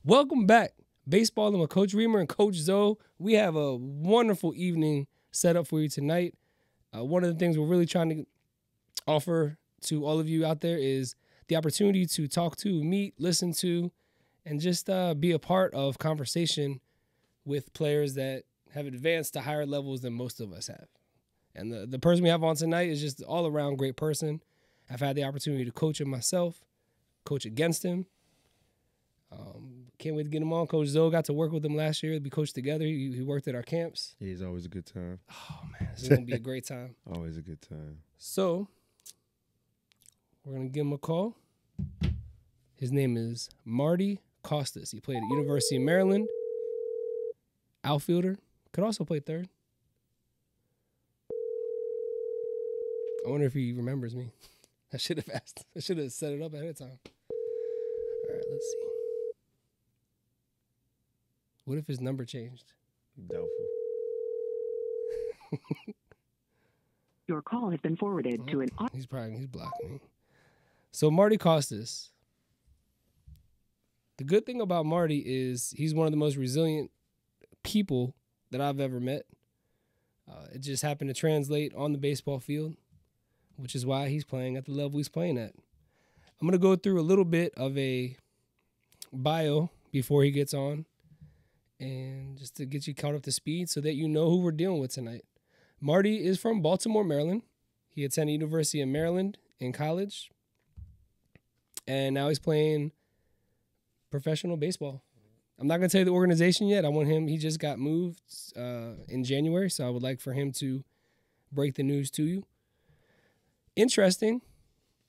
Welcome back. Baseball with Coach Reamer and Coach Zoe. We have a wonderful evening set up for you tonight. One of the things we're really trying to offer to all of you out there is the opportunity to talk to, meet, listen to, and just be a part of conversation with players that have advanced to higher levels than most of us have. And the person we have on tonight is just all around great person. I've had the opportunity to coach him myself, coach against him. Can't wait to get him on. Coach Zoe got to work with him last year. We coached together. He worked at our camps. He's always a good time. Oh, man, this is going to be a great time. Always a good time. So, we're going to give him a call. His name is Marty Costas. He played at University of Maryland. Outfielder. Could also play third. I wonder if he remembers me. I should have asked. I should have set it up ahead of time. All right, let's see. What if his number changed? Doubtful. Your call has been forwarded to an... He's blocking me. So Marty Costas. The good thing about Marty is he's one of the most resilient people that I've ever met. It just happened to translate on the baseball field, which is why he's playing at the level he's playing at. I'm going to go through a little bit of a bio before he gets on, and just to get you caught up to speed so that you know who we're dealing with tonight. Marty is from Baltimore, Maryland. He attended University of Maryland in college, and now he's playing professional baseball. I'm not going to tell you the organization yet. I want him. He just got moved in January, so I would like for him to break the news to you. Interesting,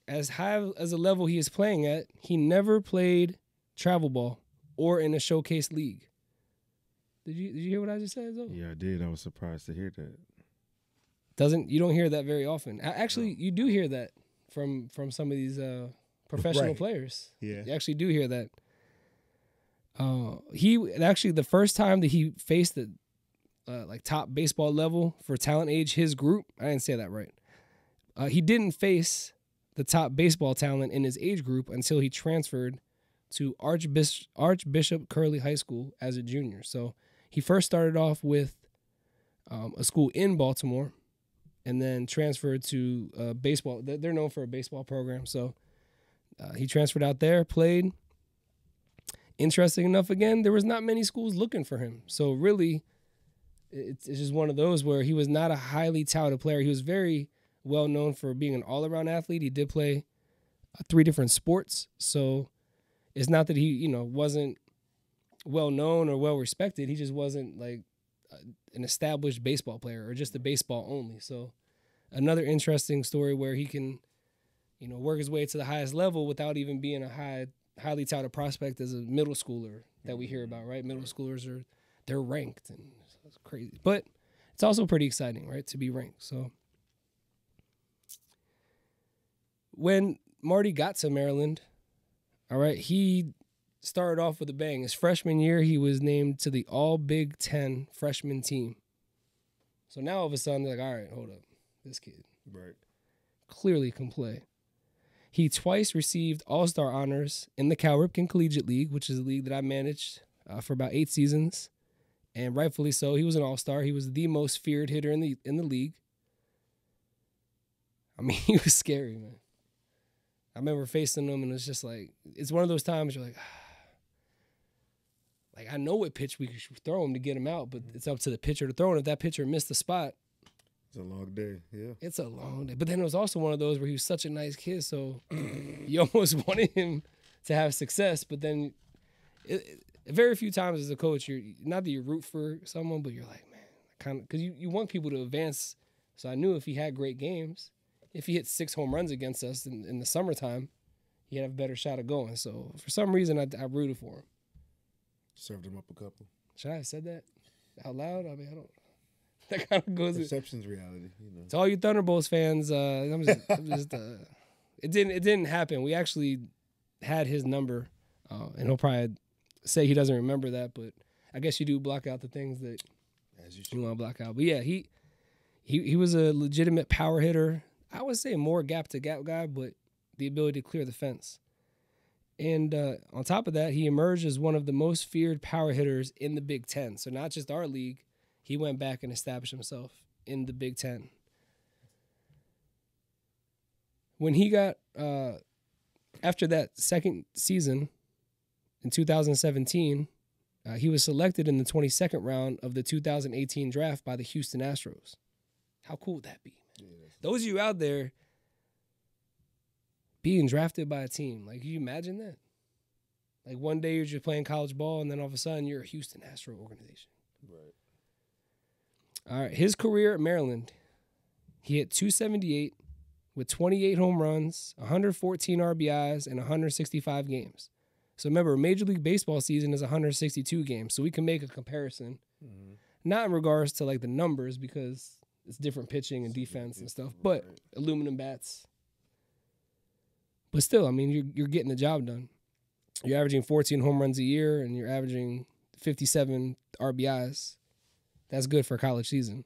as high as a level he is playing at, he never played travel ball or in a showcase league. Did you hear what I just said, though? Yeah, I did. I was surprised to hear that. You don't hear that very often. Actually, you do hear that from some of these professional players. Yeah. You actually do hear that. The first time that he faced the top baseball level for talent age, his group, I didn't say that right. He didn't face the top baseball talent in his age group until he transferred to Archbishop Curley High School as a junior. So he first started off with a school in Baltimore and then transferred to baseball. They're known for a baseball program. So he transferred out there, played. Interesting enough, again, there was not many schools looking for him. So really, it's just one of those where he was not a highly touted player. He was very well known for being an all-around athlete. He did play 3 different sports. So it's not that he, wasn't well known or well respected. He just wasn't like an established baseball player or just a baseball only. So another interesting story where he can, work his way to the highest level without even being a highly touted prospect as a middle schooler that we hear about, right? Middle schoolers they're ranked, and it's crazy. But it's also pretty exciting, right, to be ranked. So when Marty got to Maryland, all right, he started off with a bang. His freshman year, he was named to the All Big Ten freshman team. So now all of a sudden, they're like, all right, hold up. This kid clearly can play. He twice received All-Star honors in the Cal Ripken Collegiate League, which is a league that I managed for about 8 seasons, and rightfully so. He was an All-Star. He was the most feared hitter in the league. I mean, he was scary, man. I remember facing him, and it's just like, it's one of those times you're like, I know what pitch we should throw him to get him out, but it's up to the pitcher to throw. And if that pitcher missed the spot, it's a long day, yeah. It's a long day. But then it was also one of those where he was such a nice kid, so you almost wanted him to have success. But then very few times as a coach, you're not that you root for someone, but you're like, man, kind of, because you want people to advance. So I knew if he had great games, if he hit 6 home runs against us in the summertime, he'd have a better shot of going. So for some reason, I rooted for him. Served him up a couple. Should I have said that out loud? I mean, I don't. That kind of goes. Perception's reality, To all you Thunderbolts fans, I'm just it didn't happen. We actually had his number, and he'll probably say he doesn't remember that, but I guess you do block out the things that you want to block out. But yeah, he was a legitimate power hitter. I would say more gap to gap guy, but the ability to clear the fence. And on top of that, he emerged as one of the most feared power hitters in the Big Ten. So not just our league, he went back and established himself in the Big Ten. When he got, after that second season in 2017, he was selected in the 22nd round of the 2018 draft by the Houston Astros. How cool would that be? Yeah, Those of you out there being drafted by a team, like, can you imagine that? Like, one day you're just playing college ball, and then all of a sudden you're a Houston Astro organization. right. All right, his career at Maryland, he hit 278 with 28 home runs, 114 RBIs, and 165 games. So remember, Major League Baseball season is 162 games, so we can make a comparison. Mm-hmm. Not in regards to, like, the numbers, because it's different pitching and defense and stuff, but Right. aluminum bats. But still, I mean, you're getting the job done. You're averaging 14 home runs a year, and you're averaging 57 RBIs. That's good for a college season.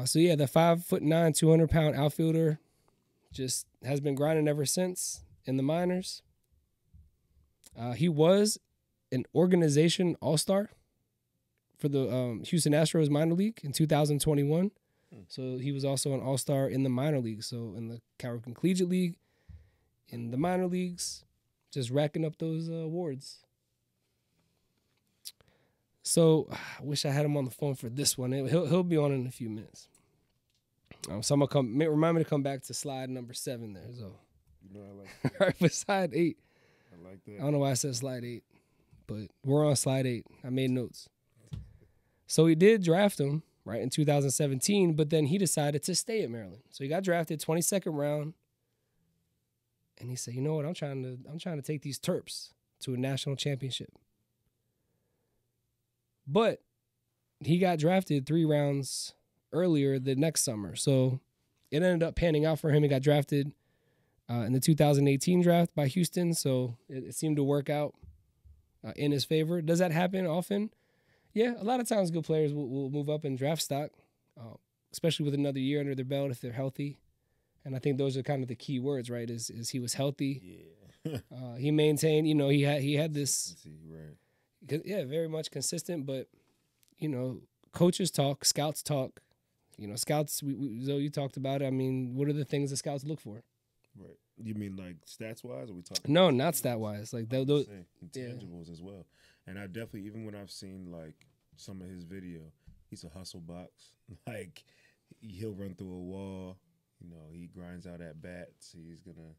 So yeah, the 5'9", 200-pound outfielder just has been grinding ever since in the minors. He was an organization all-star for the Houston Astros minor league in 2021. So he was also an all-star in the minor league. So in the Cal Ripken Collegiate League, in the minor leagues, just racking up those awards. So I wish I had him on the phone for this one. He'll be on in a few minutes. So I'm gonna remind me to come back to slide number 7 there. So You know, I like that. right for slide 8. I like I that. don't know why I said slide 8, but we're on slide 8. I made notes. So he did draft him right in 2017, but then he decided to stay at Maryland. So he got drafted 22nd round, and he said, "You know what? I'm trying to take these Terps to a national championship." But he got drafted 3 rounds earlier the next summer. So it ended up panning out for him. He got drafted in the 2018 draft by Houston. So it seemed to work out in his favor. Does that happen often? Yeah, a lot of times good players will move up in draft stock, especially with another year under their belt if they're healthy. And I think those are kind of the key words, right? Is he was healthy. Yeah. He maintained, he had this, Let's see, right. yeah, very much consistent, but, coaches talk, scouts talk. Scouts, Zoe, you talked about it. I mean, what are the things the scouts look for? Right. You mean like stats wise, or we talking? No, not stat-wise. Like, those, intangibles as well. And I definitely, even when I've seen like some of his video, he's a hustle box. Like, he'll run through a wall. He grinds out at bats. He's gonna,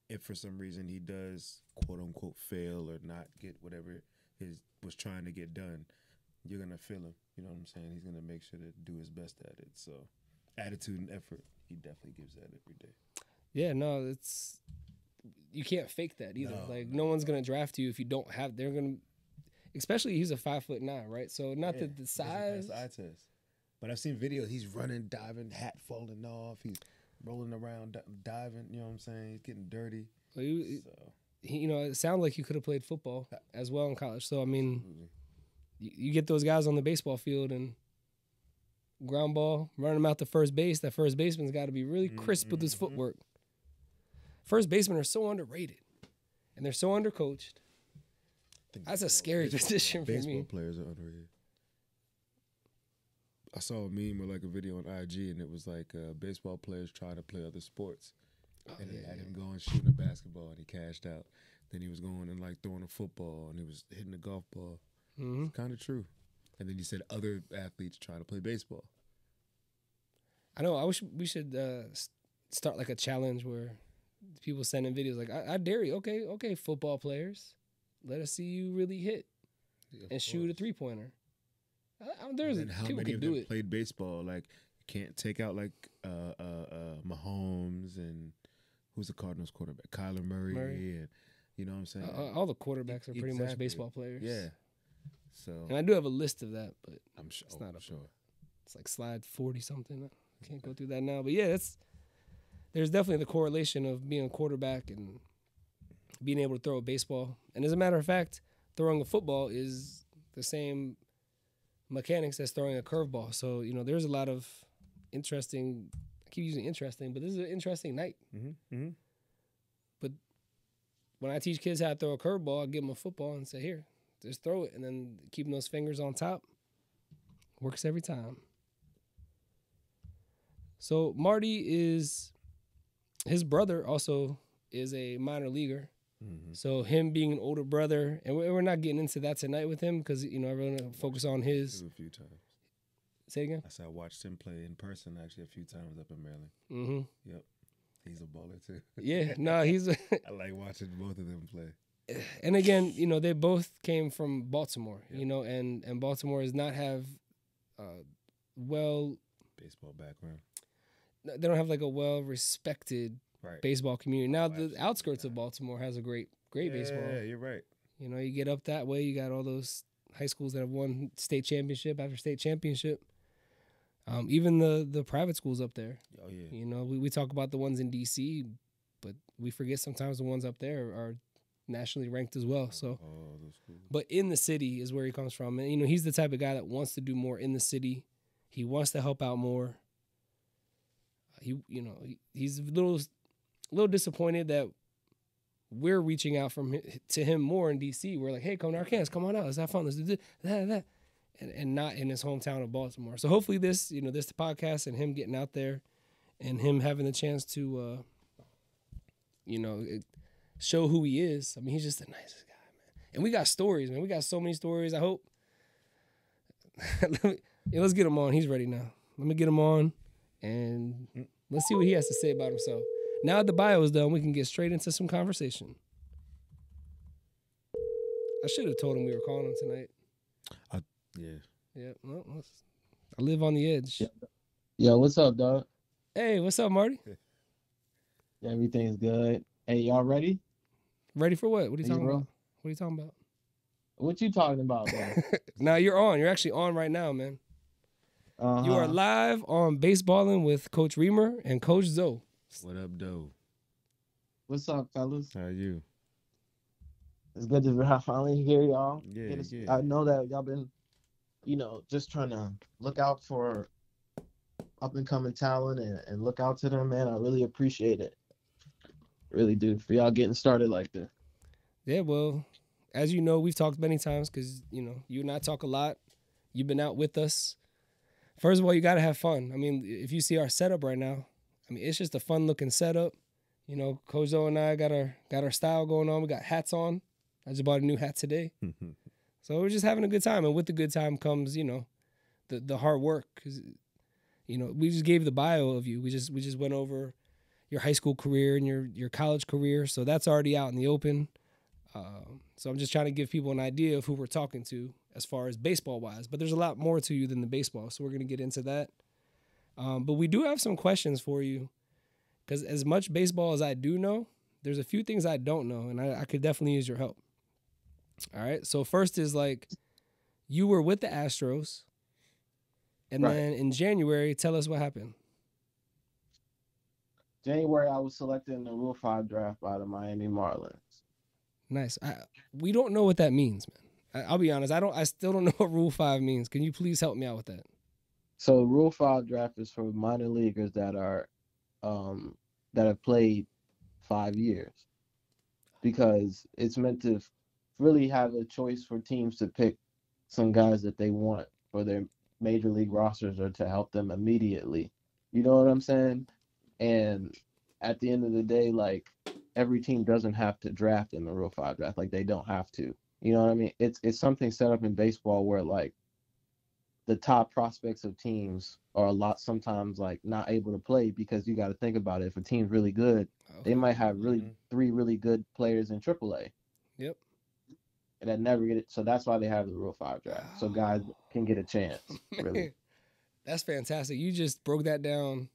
if for some reason he does quote unquote fail or not get whatever was trying to get done, you're gonna feel him. You know what I'm saying? He's gonna make sure to do his best at it. So, attitude and effort, he definitely gives that every day. yeah, no, you can't fake that either. No one's gonna draft you if you don't have. They're gonna, especially he's a 5'9", right? So not that the size. Eye test. But I've seen videos. He's running, diving, hat falling off. He's rolling around, diving. You know what I'm saying? He's getting dirty. He, it sounded like he could have played football as well in college. So I mean, Absolutely. you get those guys on the baseball field and ground ball, running them out to first base. That first baseman's got to be really crisp with his footwork. First basemen are so underrated, and they're so undercoached. That's a scary position for Baseball me. players are underrated. I saw a meme or like a video on IG, and it was like baseball players trying to play other sports. And they had him going shooting a basketball, and he cashed out. Then he was going and like throwing a football, and he was hitting a golf ball. Mm-hmm. Kind of true. And then you said other athletes trying to play baseball. I know. I wish we should start like a challenge where people send in videos like, I dare you. Okay, football players, let us see you really hit and shoot a 3-pointer. There's And how people many can of do them it. played baseball? Like, you can't take out like Mahomes and who's the Cardinals quarterback? Kyler Murray. And you know what I'm saying? All the quarterbacks are pretty much Exactly. baseball players. Yeah. So And I do have a list of that, but I'm sure. it's not up sure. it's like slide 40 something. I can't go through that now. But yeah, there's definitely the correlation of being a quarterback and being able to throw a baseball. And as a matter of fact, throwing a football is the same mechanics as throwing a curveball. So, there's a lot of interesting, I keep using interesting, but this is an interesting night. Mm-hmm. Mm-hmm. when I teach kids how to throw a curveball, I give them a football and say, here, just throw it. And then keeping those fingers on top works every time. So Marty his brother also is a minor leaguer. Mm-hmm. So him being an older brother, and we're not getting into that tonight with him because, everyone will focus on his. A few times. Say again? I said I watched him play in person actually a few times up in Maryland. Mm-hmm. Yep. He's a baller too. Yeah, no, he's. I like watching both of them play. And again, they both came from Baltimore, and Baltimore does not have, baseball background. They don't have like a well-respected baseball community. Now, the outskirts of Baltimore has a great baseball. Yeah, you're right. You get up that way, you got all those high schools that have won state championship after state championship. Even the private schools up there. Oh, yeah. We talk about the ones in D.C., but we forget sometimes the ones up there are nationally ranked as well. So, those schools. But in the city is where he comes from. And, he's the type of guy that wants to do more in the city. He wants to help out more. He's a little disappointed that we're reaching out to him more in D.C. We're like, hey, come to our camps, come on out, let's have fun, let's do that, and not in his hometown of Baltimore. So hopefully this podcast and him getting out there, and him having the chance to, show who he is. I mean, he's just the nicest guy, man. And we got stories, man. We got so many stories. I hope. Let's get him on. He's ready now. Let me get him on. And let's see what he has to say about himself. Now that the bio is done, we can get straight into some conversation. I should have told him we were calling him tonight. Yeah. Yeah. Well, I live on the edge. Yo, what's up, dog? Hey, what's up, Marty? Everything's good. Hey, y'all ready? Ready for what? What are you talking bro? about? What are you talking about? What you talking about, man? Now you're on. You're actually on right now, man. You are live on Baseballing with Coach Reamer and Coach Zoe. What up, Doe? What's up, fellas? How are you? It's good to finally hear y'all. Yeah. I know that y'all been, just trying to look out for up and coming talent and look out to them, man. I really appreciate it. Really do, for y'all getting started like this. Yeah, well, as you know, we've talked many times because, you and I talk a lot. You've been out with us. First of all, you got to have fun. I mean, if you see our setup right now, it's just a fun-looking setup. Coach Zoe and I got our style going on. We got hats on. I just bought a new hat today. So we're just having a good time. And with the good time comes, the hard work. 'Cause, we just gave the bio of you. We just went over your high school career and your college career. So that's already out in the open. So I'm just trying to give people an idea of who we're talking to as far as baseball-wise. But there's a lot more to you than the baseball, so we're going to get into that. But we do have some questions for you because as much baseball as I do know, there's a few things I don't know, and I could definitely use your help. All right, so first is you were with the Astros, and then in January, tell us what happened. January, I was selected in the Rule 5 draft by the Miami Marlins. Nice. We don't know what that means, man. I'll be honest. I still don't know what Rule 5 means. Can you please help me out with that? So Rule 5 draft is for minor leaguers that are that have played 5 years, because it's meant to really have a choice for teams to pick some guys that they want for their major league rosters or to help them immediately. You know what I'm saying? And at the end of the day, every team doesn't have to draft in the Rule 5 draft. They don't have to. You know what I mean? It's something set up in baseball where the top prospects of teams are sometimes not able to play, because you got to think about it. If a team's really good, they might have three really good players in AAA. Yep. And that never get it. So that's why they have the Rule 5 draft. So guys can get a chance. Really. That's fantastic. You just broke that down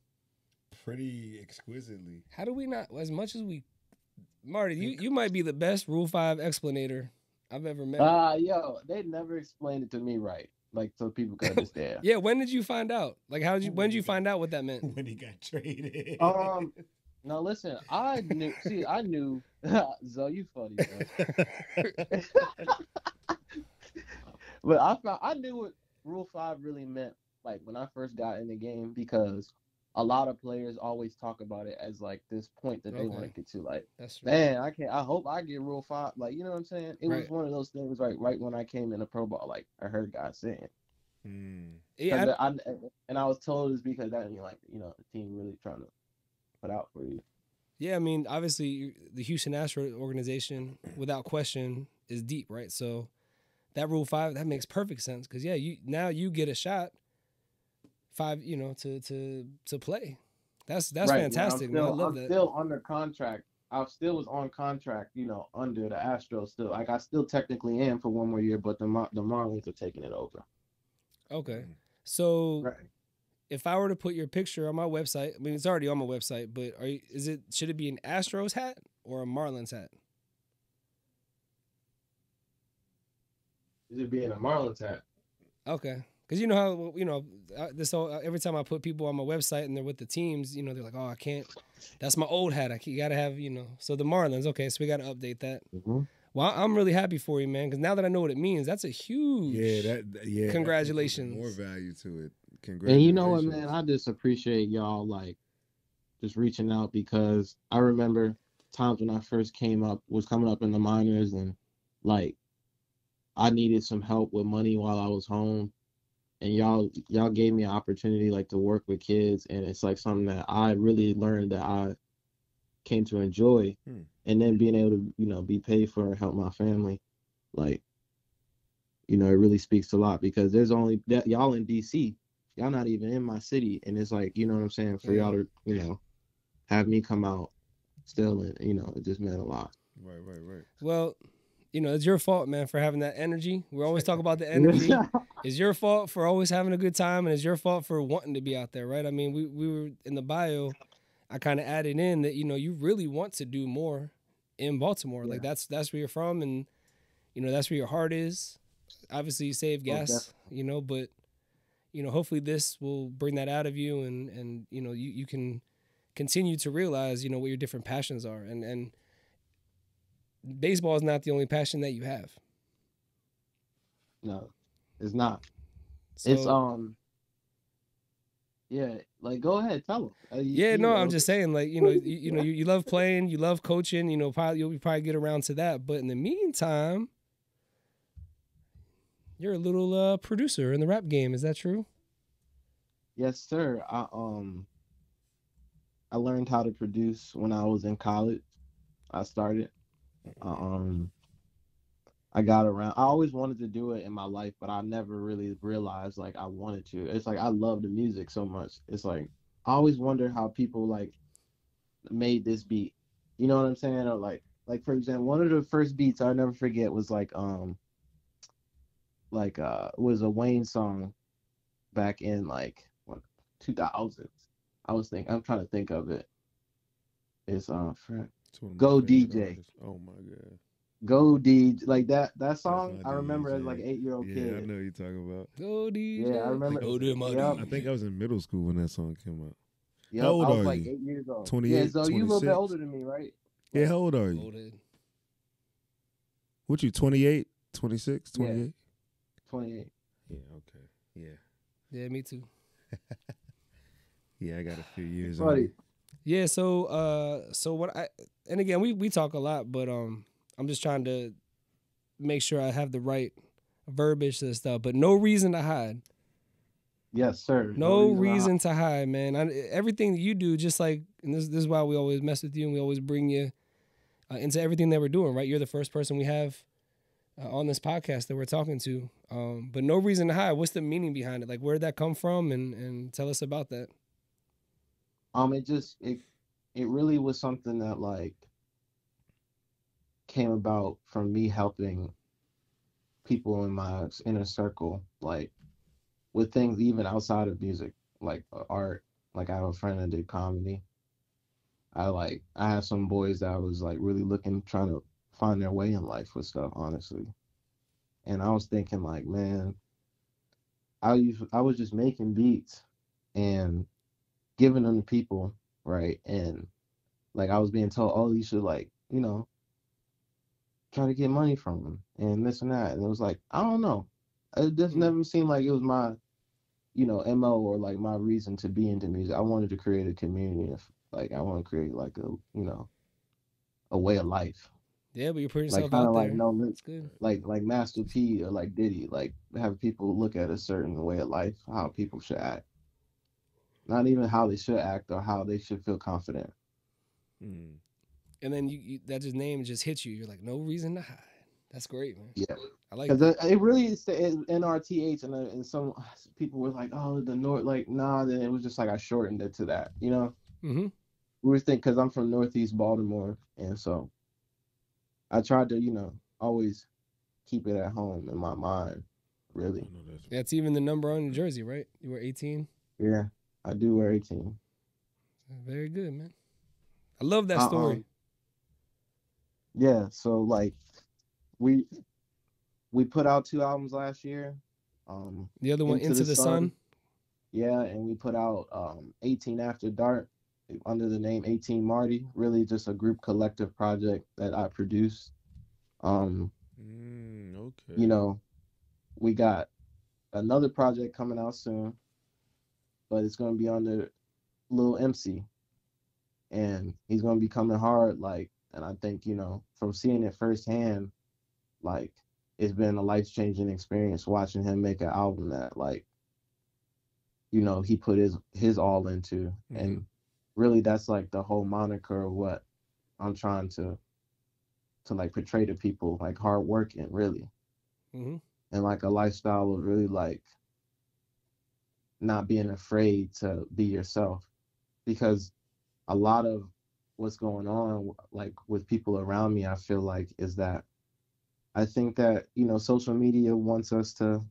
pretty exquisitely. How do we not, as much as we, Marty, you might be the best Rule 5 explanator I've ever met. Yo, they never explained it to me right, so people could understand. Yeah, when did you find out? When did you find out what that meant? When he got traded. Now listen, I knew. Zoe, you funny, man. But I knew what Rule 5 really meant, when I first got in the game, because a lot of players always talk about it as like this point that they want to Okay. get to. Like, That's man, I hope I get Rule 5. Like, you know what I'm saying? It was right. one of those things. Right when I came into pro ball, like I heard guys saying, Yeah, and I was told it's because that the team really trying to put out for you. yeah. I mean, obviously, the Houston Astros organization, without question, is deep, right? So that Rule 5, that makes perfect sense because yeah, you get a shot 5, to play. That's Right. fantastic, man. I love I'm that. still under contract. I still was on contract, under the Astros still. Like I still technically am for one more year, but the Marlins are taking it over. Okay. So Right. if I were to put your picture on my website, I mean it's already on my website, but should it be an Astros hat or a Marlins hat? Is it being a Marlins hat? Okay. Because you know how this whole, every time I put people on my website and they're with the teams, they're like, oh, I can't. That's my old hat. You gotta have So the Marlins. Okay, so we gotta update that. Mm-hmm. Well, I'm really happy for you, man. Because now that I know what it means, that's a huge. Congratulations. More value to it. Congratulations. And you know what, man? I just appreciate y'all just reaching out because I remember times when I first was coming up in the minors and I needed some help with money while I was home. And y'all gave me an opportunity to work with kids, and it's something that I really learned that I came to enjoy. And then being able to be paid for and help my family, it really speaks a lot because there's only that y'all in DC, y'all not even in my city, and it's you know what I'm saying, for y'all to have me come out still, and it just meant a lot. Right. Well, it's your fault, man, for having that energy. We always talk about the energy. It's your fault for always having a good time, and it's your fault for wanting to be out there, right? I mean, we were in the bio. I kind of added in that you really want to do more in Baltimore. Yeah. That's where you're from, and that's where your heart is. Obviously, you save gas, but hopefully this will bring that out of you, and you can continue to realize what your different passions are, and baseball is not the only passion that you have. No, it's not. So, it's go ahead, tell them. I'm just saying, you love playing, you love coaching, you'll probably get around to that. But in the meantime, you're a little producer in the rap game. Is that true? Yes, sir. I learned how to produce when I was in college. I started. I got around. I always wanted to do it in my life, but I never really realized I wanted to. It's I love the music so much. It's I always wonder how people made this beat. You know what I'm saying? Or for example, one of the first beats I'll never forget was it was a Wayne song back in 2000s. I'm trying to think of it. It's Go DJ. Artists. Oh my god. Go DJ, that song. I remember as 8-year-old kid. Yeah, I know you're talking about. Go DJ. Yeah, I remember. I think I was in middle school when that song came out. Yep, how old I was are you? 8 years old. 28, Yeah, so you a little bit 26? older than me, right? Yeah, how old are you? Loaded. What you, 28, 26, 28? Yeah. 28. Yeah, okay. Yeah. Yeah, me too. Yeah, I got a few years Buddy. on. Yeah, so what and again we talk a lot, but I'm just trying to make sure I have the right verbiage and stuff, but no reason to hide. Yes, sir. No reason to hide, man. Everything that you do, just and this is why we always mess with you and we always bring you into everything that we're doing, right? You're the first person we have on this podcast that we're talking to. But no reason to hide. What's the meaning behind it? Where did that come from? And tell us about that. It really was something that came about from me helping people in my inner circle, with things even outside of music, art. I have a friend that did comedy. I have some boys that was really trying to find their way in life with stuff, honestly. And I was thinking man, I was just making beats and giving them to people, right? And I was being told, oh, you should try to get money from them and this and that. And it was I don't know. It just never seemed like it was my MO or like my reason to be into music. I wanted to create a community. Like I want to create like a way of life. Yeah, but you put Like yourself kind out of like there. no, That's good. like Master P or like Diddy, like have people look at a certain way of life, how people should act. Not even how they should act or how they should feel confident. Mm. And then that just name just hits you. You're like, no reason to hide. That's great, man. Yeah. I like Because that. it really is the NRTH, and some people were like, oh, the North, like, nah, then it was just like I shortened it to that, Mm-hmm. We were thinking, because I'm from Northeast Baltimore, and so I tried to, always keep it at home in my mind, really. I know that's right. That's even the number on your jersey, right? You were 18. Yeah, I do wear 18. Very good, man. I love that Uh, story. Yeah, so like we put out 2 albums last year. The other one, Into the Sun. Yeah, and we put out 18 After Dark under the name 18 Marty. Really just a group collective project that I produced. Okay. We got another project coming out soon, but it's gonna be under Lil MC. And he's gonna be coming hard, like, and I think, from seeing it firsthand, like it's been a life-changing experience watching him make an album that like he put his all into. And really that's like the whole moniker of what I'm trying to like portray to people, like hard working, really. Mm-hmm. And like a lifestyle of really like not being afraid to be yourself, because a lot of what's going on like with people around me, I feel like, is that I think that social media wants us to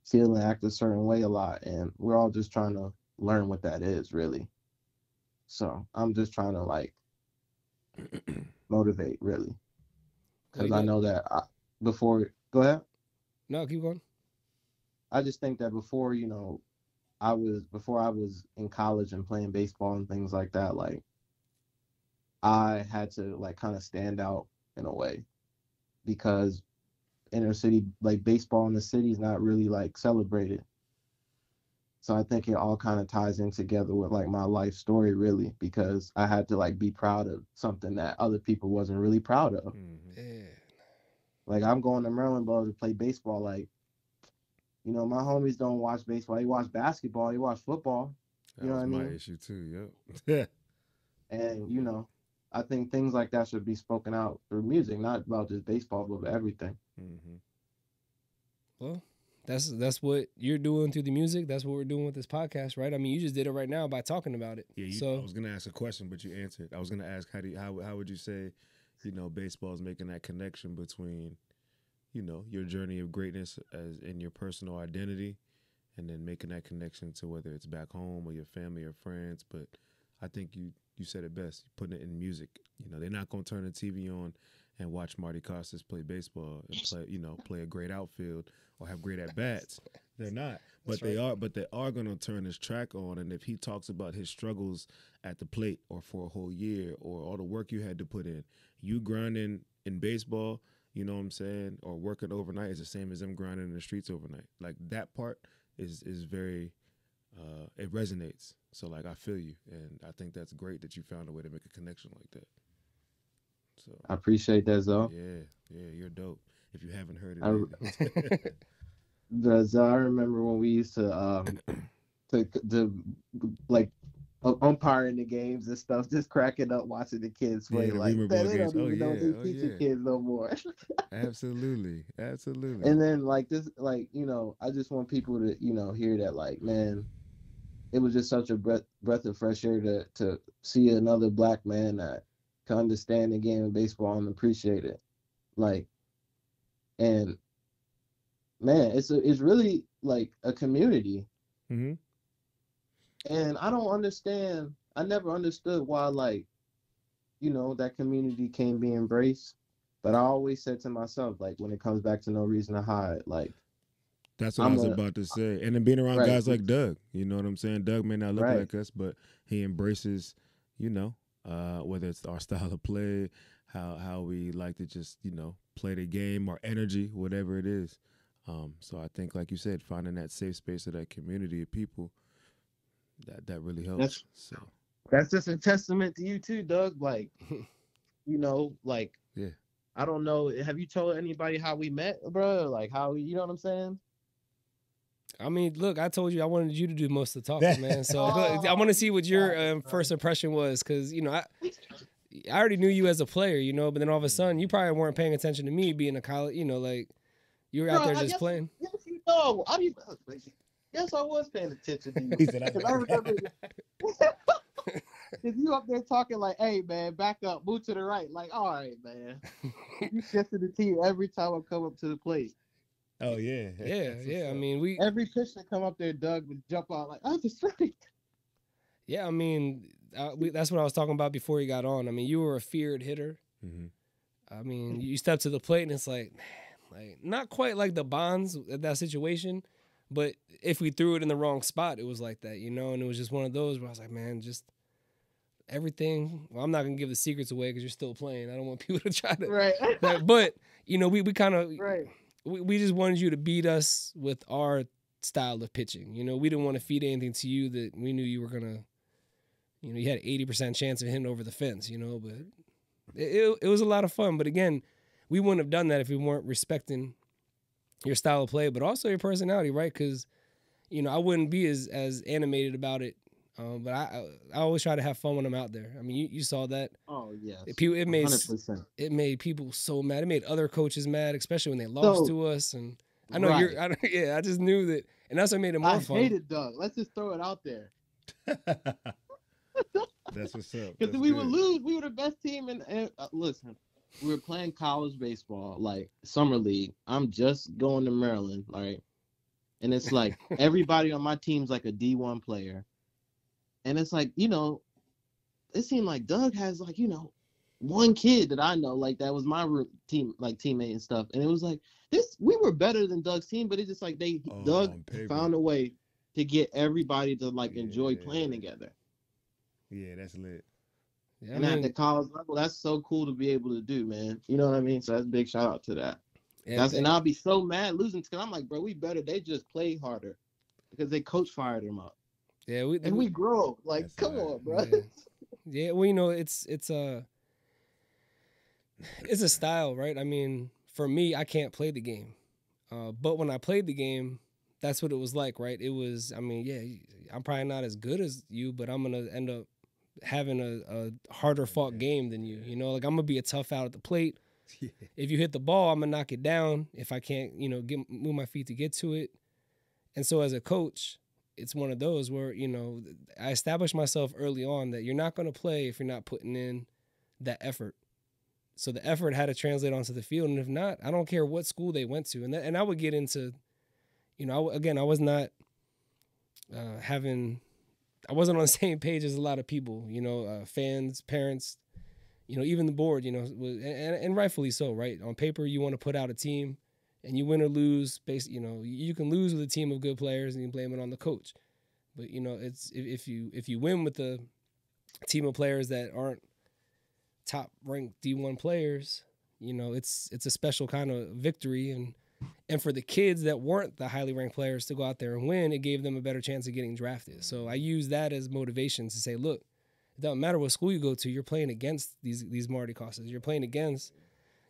feel and act a certain way a lot, and we're all just trying to learn what that is, really. So I'm just trying to like motivate, really, because I know that before. Go ahead. No, keep going. I just think that before I was in college and playing baseball and things like that, like I had to like kind of stand out in a way, because inner city, like baseball in the city, is not really like celebrated. So I think it all kind of ties in together with like my life story, really, because I had to like be proud of something that other people wasn't really proud of. Yeah. Like I'm going to Marylandboro to play baseball. Like, my homies don't watch baseball. They watch basketball. They watch football. You know what I mean? My issue too. Yep. And I think things like that should be spoken out through music, not about just baseball, but everything. Well, that's what you're doing through the music. That's what we're doing with this podcast, right? I mean, you just did it right now by talking about it. Yeah. I was gonna ask a question, but you answered. I was gonna ask how would you say, baseball is making that connection between, your journey of greatness as in your personal identity, and then making that connection to whether it's back home or your family or friends. But I think you said it best. You're putting it in music. They're not gonna turn the TV on and watch Marty Costas play baseball and play a great outfield or have great at bats. They're not, but they are. But they are gonna turn this track on, and if he talks about his struggles at the plate or for a whole year or all the work you had to put in, you grinding in baseball, you know what I'm saying, or working overnight is the same as them grinding in the streets overnight. Like that part is very, it resonates. So like I feel you, and I think that's great that you found a way to make a connection like that. So I appreciate that, Zoe. Yeah, you're dope. If you haven't heard it, because I remember when we used to like umpiring the games and stuff, just cracking up watching the kids play. The Like Reamer that, Ball they games. don't even know what they teaching kids no more. Absolutely. And then like this, like I just want people to hear that, like, man, it was just such a breath of fresh air to see another black man that can understand the game of baseball and appreciate it. Like, and man, it's really like a community. Mm-hmm. And I don't understand. I never understood why, like, that community can't be embraced. But I always said to myself, like, when it comes back to No Reason to Hide, like, that's what I was about to say. And then being around guys like Doug, you know what I'm saying? Doug may not look like us, but he embraces, whether it's our style of play, how we like to just, play the game, our energy, whatever it is. So I think, like you said, finding that safe space of that community of people, that really helps. That's just a testament to you too, Doug. Like, like, yeah. I don't know. Have you told anybody how we met, bro? Like how, you know what I'm saying? I mean, look, I told you I wanted you to do most of the talking, man. So I want to see what your first impression was, because I already knew you as a player, but then all of a sudden you probably weren't paying attention to me being a college, like you were out there just playing. Yes, you know. Yes, I was paying attention to you. He said, I remember if you up there talking like, "Hey, man, back up, move to the right." Like, all right, man. You shifted the team every time I come up to the plate. Oh yeah, yeah. I mean, every pitch that come up there, Doug would jump out like, "Oh, just right." Yeah, I mean, that's what I was talking about before you got on. I mean, you were a feared hitter. Mm-hmm. I mean, you step to the plate and it's like, man, like not quite like the Bonds at that situation, but if we threw it in the wrong spot, it was like that, and it was just one of those where I was like, man, just everything. Well, I'm not gonna give the secrets away because you're still playing. I don't want people to try to. Right. But we kind of right. We just wanted you to beat us with our style of pitching. We didn't want to feed anything to you that we knew you were gonna. You had an 80% chance of hitting over the fence. But it was a lot of fun. But again, we wouldn't have done that if we weren't respecting your style of play, but also your personality, right? Because I wouldn't be as animated about it. But I always try to have fun when I'm out there. I mean, you saw that. Oh yeah. It made 100%. It made people so mad. It made other coaches mad, especially when they lost to us. And I know I just knew that, and that's what made it more fun. I hated Doug. Let's just throw it out there. That's what's up. Because we would lose. We were the best team. And listen, we were playing college baseball, like summer league. I'm just going to Maryland, all right? And it's like everybody on my team's like a D1 player. And it's like, it seemed like Doug has like, one kid that I know, like that was my team, like teammate and stuff. And it was like we were better than Doug's team, but it's just like Doug found a way to get everybody to like enjoy playing together. Yeah, that's lit. Yeah, and at the college level, that's so cool to be able to do, man. You know what I mean? So that's a big shout out to that. Yeah, and I'll be so mad losing because I'm like, bro, we better. They just play harder because they coach fired them up. Yeah, we grow. Like, come on, bro. Yeah, well, it's a style, right? I mean, for me, I can't play the game, but when I played the game, that's what it was like, right? It was. I mean, yeah, I'm probably not as good as you, but I'm gonna end up having a harder fought game than you. Like I'm gonna be a tough out at the plate. Yeah. If you hit the ball, I'm gonna knock it down. If I can't, move my feet to get to it. And so as a coach, it's one of those where, I established myself early on that you're not going to play if you're not putting in that effort. So the effort had to translate onto the field. And if not, I don't care what school they went to. And I would get into, I was not I wasn't on the same page as a lot of people, fans, parents, even the board, and rightfully so, right? On paper, you want to put out a team and you win or lose. You can lose with a team of good players and you blame it on the coach. But, it's if you win with a team of players that aren't top ranked D1 players, it's a special kind of victory. And for the kids that weren't the highly ranked players to go out there and win, it gave them a better chance of getting drafted. So I use that as motivation to say, look, it doesn't matter what school you go to, you're playing against these Marty Costas. You're playing against,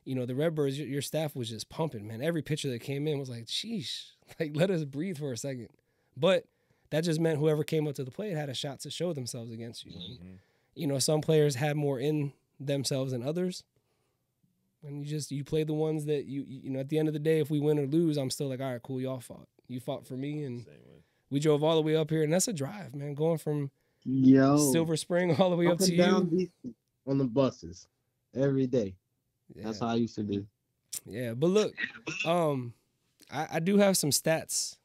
the Redbirds. Your staff was just pumping, man. Every pitcher that came in was like, sheesh, like let us breathe for a second. But that just meant whoever came up to the plate had a shot to show themselves against you. Mm-hmm. And, some players had more in themselves than others. And you play the ones that you at the end of the day, if we win or lose, I'm still like, all right, cool, y'all fought. You fought for me, and we drove all the way up here, and that's a drive, man. Going from Silver Spring all the way up to you on the buses every day. Yeah. That's how I used to do. Yeah, but look, I do have some stats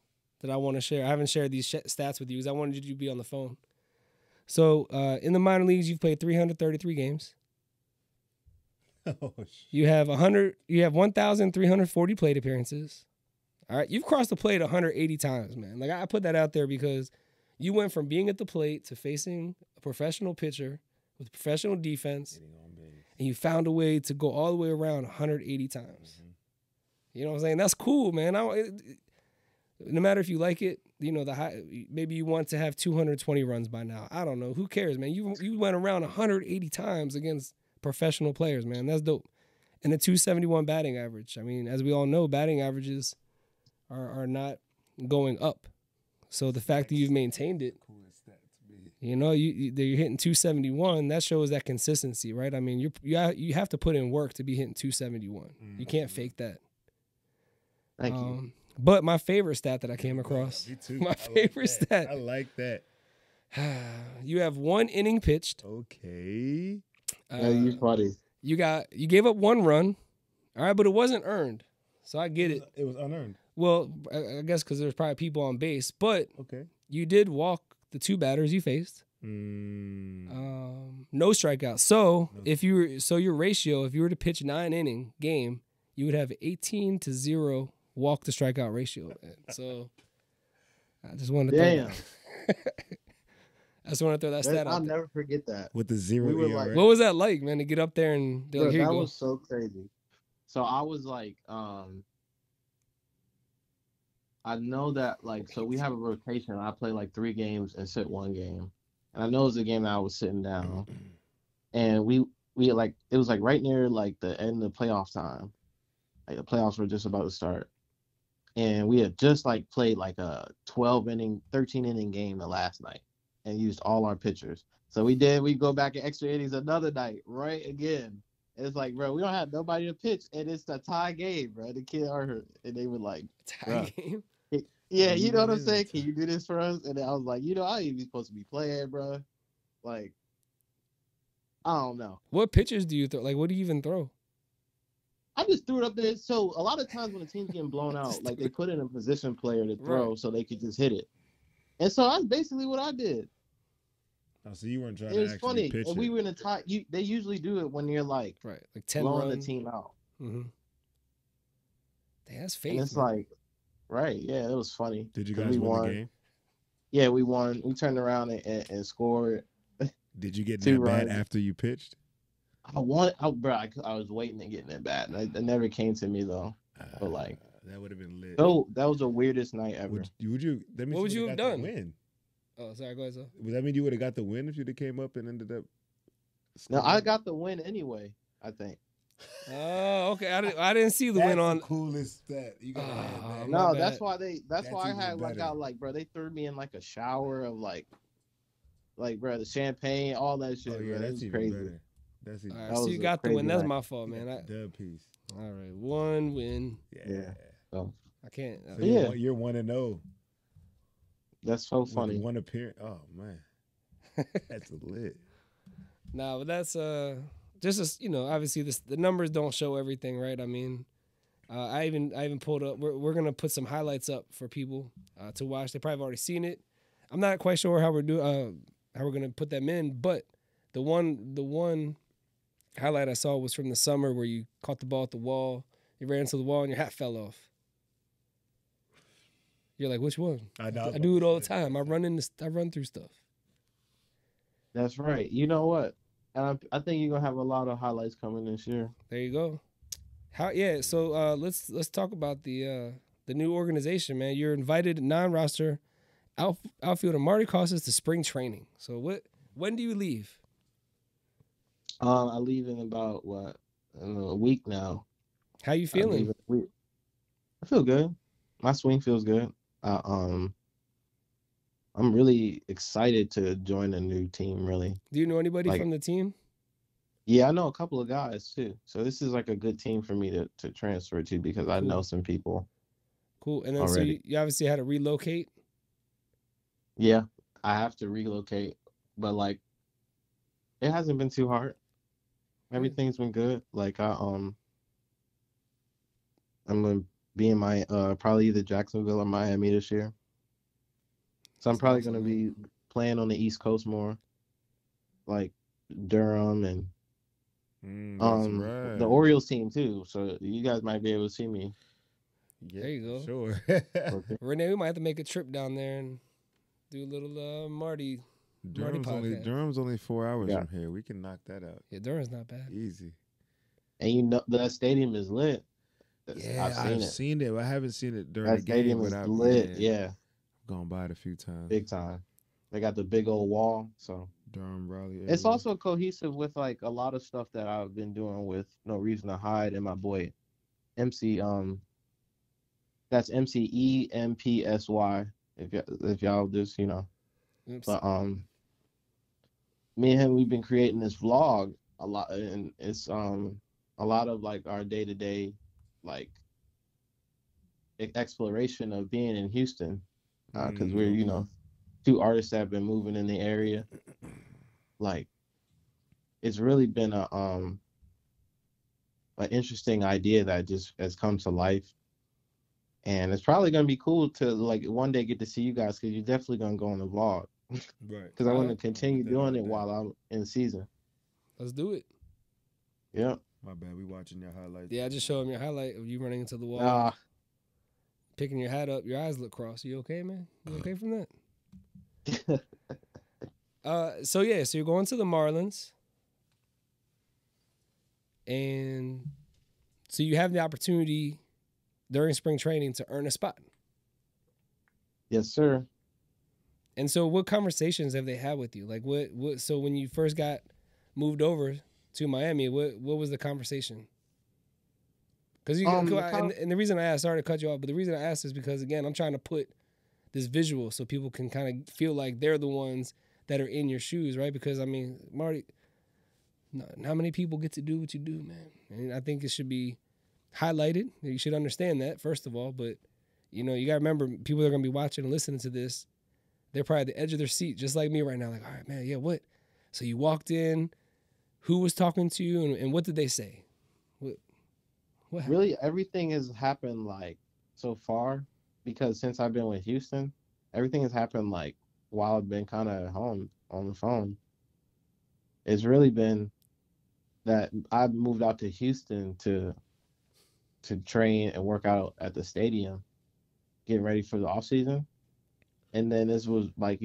that I want to share. I haven't shared these stats with you because I wanted you to be on the phone. So in the minor leagues, you've played 333 games. Oh, you have 1,340 plate appearances. All right, you've crossed the plate 180 times, man. Like I put that out there because you went from being at the plate to facing a professional pitcher with professional defense, and you found a way to go all the way around 180 times. Mm-hmm. You know what I'm saying? That's cool, man. No matter if you like it, you know, maybe you want to have 220 runs by now. I don't know. Who cares, man? You went around 180 times against professional players, man. That's dope. And a 271 batting average. I mean, as we all know, batting averages are not going up. So the fact that you've maintained it, you know, you're hitting 271. That shows that consistency, right? I mean, you have to put in work to be hitting 271. You can't fake that. Thank you. But my favorite stat that I came across, Me too. my favorite stat, I like that. you have 1 inning pitched. Okay. You funny. You gave up 1 run, all right, but it wasn't earned, so I get it. It was unearned. Well, I guess because there's probably people on base, but Okay. you did walk the 2 batters you faced. No strikeouts. So your ratio, if you were to pitch 9-inning game, you would have 18-0 walk to strikeout ratio. So I just wanted to Damn. I just want to throw that stat I'll out there. never forget that. With the 0 We were ERA. like- What was that like, man, to get up there and they're Bro, like, here you that go? was so crazy. So I was like, I know that like, so we have a rotation. I play like 3 games and sit 1 game, and I know it was a game that I was sitting down, and we like, it was like right near like the end of playoff time, like the playoffs were just about to start, and we had just like played like a 13 inning game the last night, and used all our pitchers. So we go back in extra innings another night, right again. It's like, bro, we don't have nobody to pitch, and it's a tie game, bro. The kid are hurt, and they were like, Tie bruh. game. yeah, you know what I'm it is a saying? tie. Can you do this for us? And I was like, you know, I ain't even supposed to be playing, bro. Like, I don't know. What pitches do you throw? Like, what do you even throw? I just threw it up there. So a lot of times when the team's getting blown out, like they put in a position player to throw Right. so they could just hit it. And so that's basically what I did. Oh, so you weren't trying It to was actually funny. pitch And it. we were in a tie. They usually do it when you're like Right, like 10 blowing run. the team out. Mm-hmm. Damn, that's faith. And it's man. like, right, yeah, it was funny. Did you 'Cause guys we win won. the game? Yeah, we won. We turned around and scored. Did you get 2 that bad runs. after you pitched? I was waiting to get that bad. It never came to me though. But like, that would have been lit. oh, that was the weirdest night ever. Would you? That means What would you you would've have got the done? Win. Oh, sorry, go ahead, sir. Would that mean you would have got the win if you'd have came up and ended up? No, I scoring? got the win anyway. I think. Oh, okay. I didn't see the That's win on. the coolest stat. You got Oh, that. my No, bad. that's why That's That's why I even had like better. bro. They threw me in like a shower of like bro, the champagne, all that shit. Oh bro. yeah, It that's was even crazy. better. That's even All That right, so was you a got the win. crazy That's night. my fault, man. dub piece. All right, 1 win. Yeah. So I can't. So Yeah. you're 1-0. that's so With funny. one appearance. Oh man, that's lit. Nah, but that's just as you know, obviously the numbers don't show everything, right? I mean, I even pulled up. We're gonna put some highlights up for people to watch. They probably have already seen it. I'm not quite sure how we're gonna put them in, but the one highlight I saw was from the summer where you caught the ball at the wall, you ran into the wall, and your hat fell off. You're like, which one? I I do it all the time. I run through stuff. That's right. You know what? And I think you're gonna have a lot of highlights coming this year. There you go. So let's talk about the new organization, man. You're invited non-roster outfielder Marty Costas to spring training. So when do you leave? I leave in about a week now. How you I feeling? leave in a week. I feel good. My swing feels good. I'm really excited to join a new team. Really. Do you know anybody Like- from the team? Yeah, I know a couple of guys too. So this is like a good team for me to transfer to because I Cool. know some people. Cool. And then so Already. you obviously had to relocate. Yeah, I have to relocate, but like it hasn't been too hard. Everything's been good. Like I'm gonna be in my probably either Jacksonville or Miami this year. So I'm That's probably awesome, gonna be playing on the East Coast more, like Durham and That's right. the Orioles team too. So you guys might be able to see me. Yeah, There you go. Sure. Okay. Renee, we might have to make a trip down there and do a little Marty. podcast. Durham's only 4 hours Yeah. from here. We can knock that out Yeah, Durham's not bad. easy. And you know that stadium is lit. Yeah, I've seen I've it. seen it. I haven't seen it during That the game, stadium but is I've lit. Yeah, gone by it a few times. big time. They got the big old wall, so Durham, Raleigh it's area. also cohesive with like a lot of stuff that I've been doing with No Reason to Hide and my boy MC. That's MCEMPSY. If y'all just Oops. but me and him we've been creating this vlog a lot, and it's a lot of like our day to day like exploration of being in Houston, because we're Okay. two artists that have been moving in the area. Like it's really been a an interesting idea that just has come to life, and it's probably gonna be cool to like one day get to see you guys because you're definitely gonna go on the vlog Right. because I All want right, to continue Put that doing out it there. while I'm in season. let's do it. Yeah. My bad. We watching your highlights. Yeah, I just showed him your highlight of you running into the wall, Ah, picking your hat up. Your eyes look crossed. You okay, man? You okay from that? So you're going to the Marlins, and so you have the opportunity during spring training to earn a spot. yes, sir. And so, what conversations have they had with you? Like, what? So when you first got moved over to Miami, what was the conversation? Because and the reason I asked, sorry to cut you off, but the reason I asked is because again, I'm trying to put this visual so people can kind of feel like they're the ones that are in your shoes, right? Because I mean, Marty, not many people get to do what you do, man, and I think it should be highlighted. You should understand that first of all, but you got to remember, people that are gonna be watching and listening to this, they're probably at the edge of their seat, just like me right now. Like, all right, man, yeah, what? So you walked in, who was talking to you, and what did they say? What happened? Really, everything has happened like so far because since I've been with Houston, everything has happened like while I've been kind of at home on the phone. It's really been that I moved out to Houston to train and work out at the stadium, getting ready for the off season. And then this was like,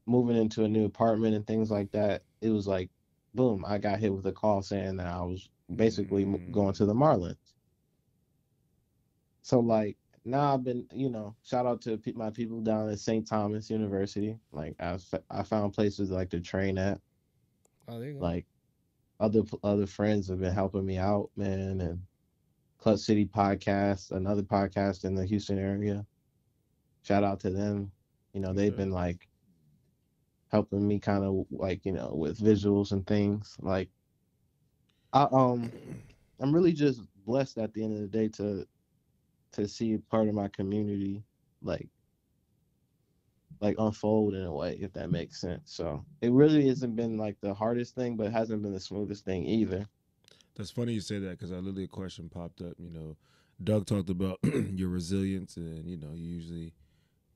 moving into a new apartment and things like that. It was like, boom, I got hit with a call saying that I was basically going to the Marlins. So like now I've been, shout out to my people down at St. Thomas University. Like I found places like to train at. Oh, there you go. Like other friends have been helping me out, man, and Clutch City Podcast, another podcast in the Houston area. Shout out to them. They've been like helping me kind of like, with visuals and things. Like I'm really just blessed at the end of the day to see part of my community like unfold in a way, if that makes sense. So it really hasn't been like the hardest thing, but it hasn't been the smoothest thing either. That's funny you say that because I literally a question popped up. Doug talked about your resilience, and you usually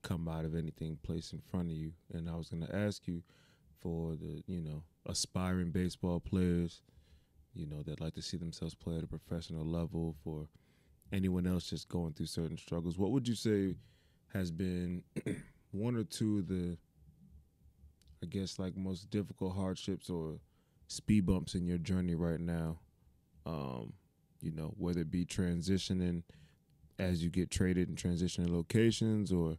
come out of anything placed in front of you. And I was going to ask you for the aspiring baseball players, that like to see themselves play at a professional level, for anyone else just going through certain struggles. What would you say has been one or two of the, I guess, like most difficult hardships or speed bumps in your journey right now? Whether it be transitioning as you get traded and transitioning locations, or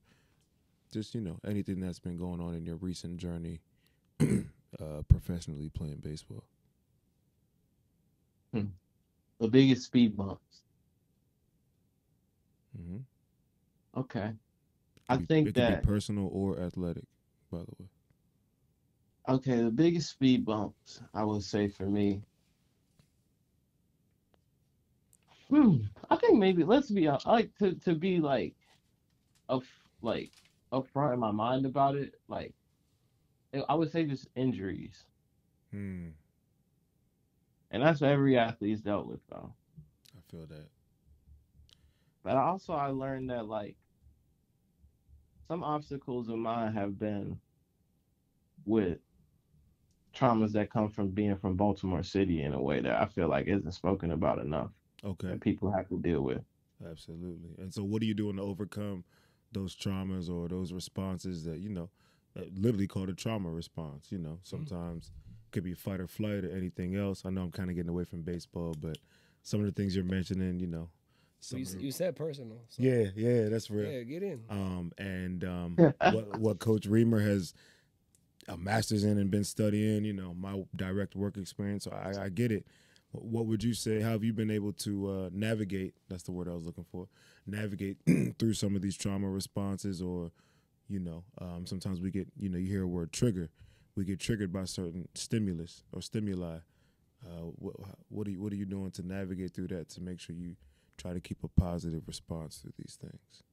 just, anything that's been going on in your recent journey professionally playing baseball. The biggest speed bumps. Mm-hmm. Okay. It could be personal or athletic, by the way. Okay, the biggest speed bumps I would say for me. I think maybe let's be I like to be like like upfront in my mind about it. Like I would say just injuries. And that's what every athlete's dealt with though. I feel that. But I learned that like some obstacles of mine have been with traumas that come from being from Baltimore City in a way that I feel like isn't spoken about enough. Okay. That people have to deal with. Absolutely. And so what are you doing to overcome those traumas or those responses that, that literally called a trauma response? Sometimes it could be fight or flight or anything else. I know I'm kind of getting away from baseball, but some of the things you're mentioning, So you said personal. So yeah, that's real. yeah, get in. What Coach Reamer has a master's in and been studying, my direct work experience. So I get it. What would you say? How have you been able to navigate? That's the word I was looking for. Navigate through some of these trauma responses, or sometimes we get, you hear a word trigger. We get triggered by certain stimulus or stimuli. What are you doing to navigate through that to make sure you try to keep a positive response to these things?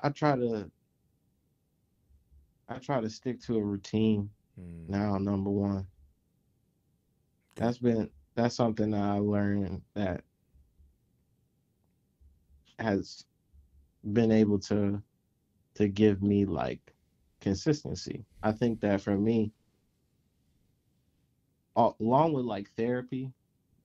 I try to stick to a routine now, number one. That's something that I learned that has been able to give me like consistency. I think that for me, along with like therapy,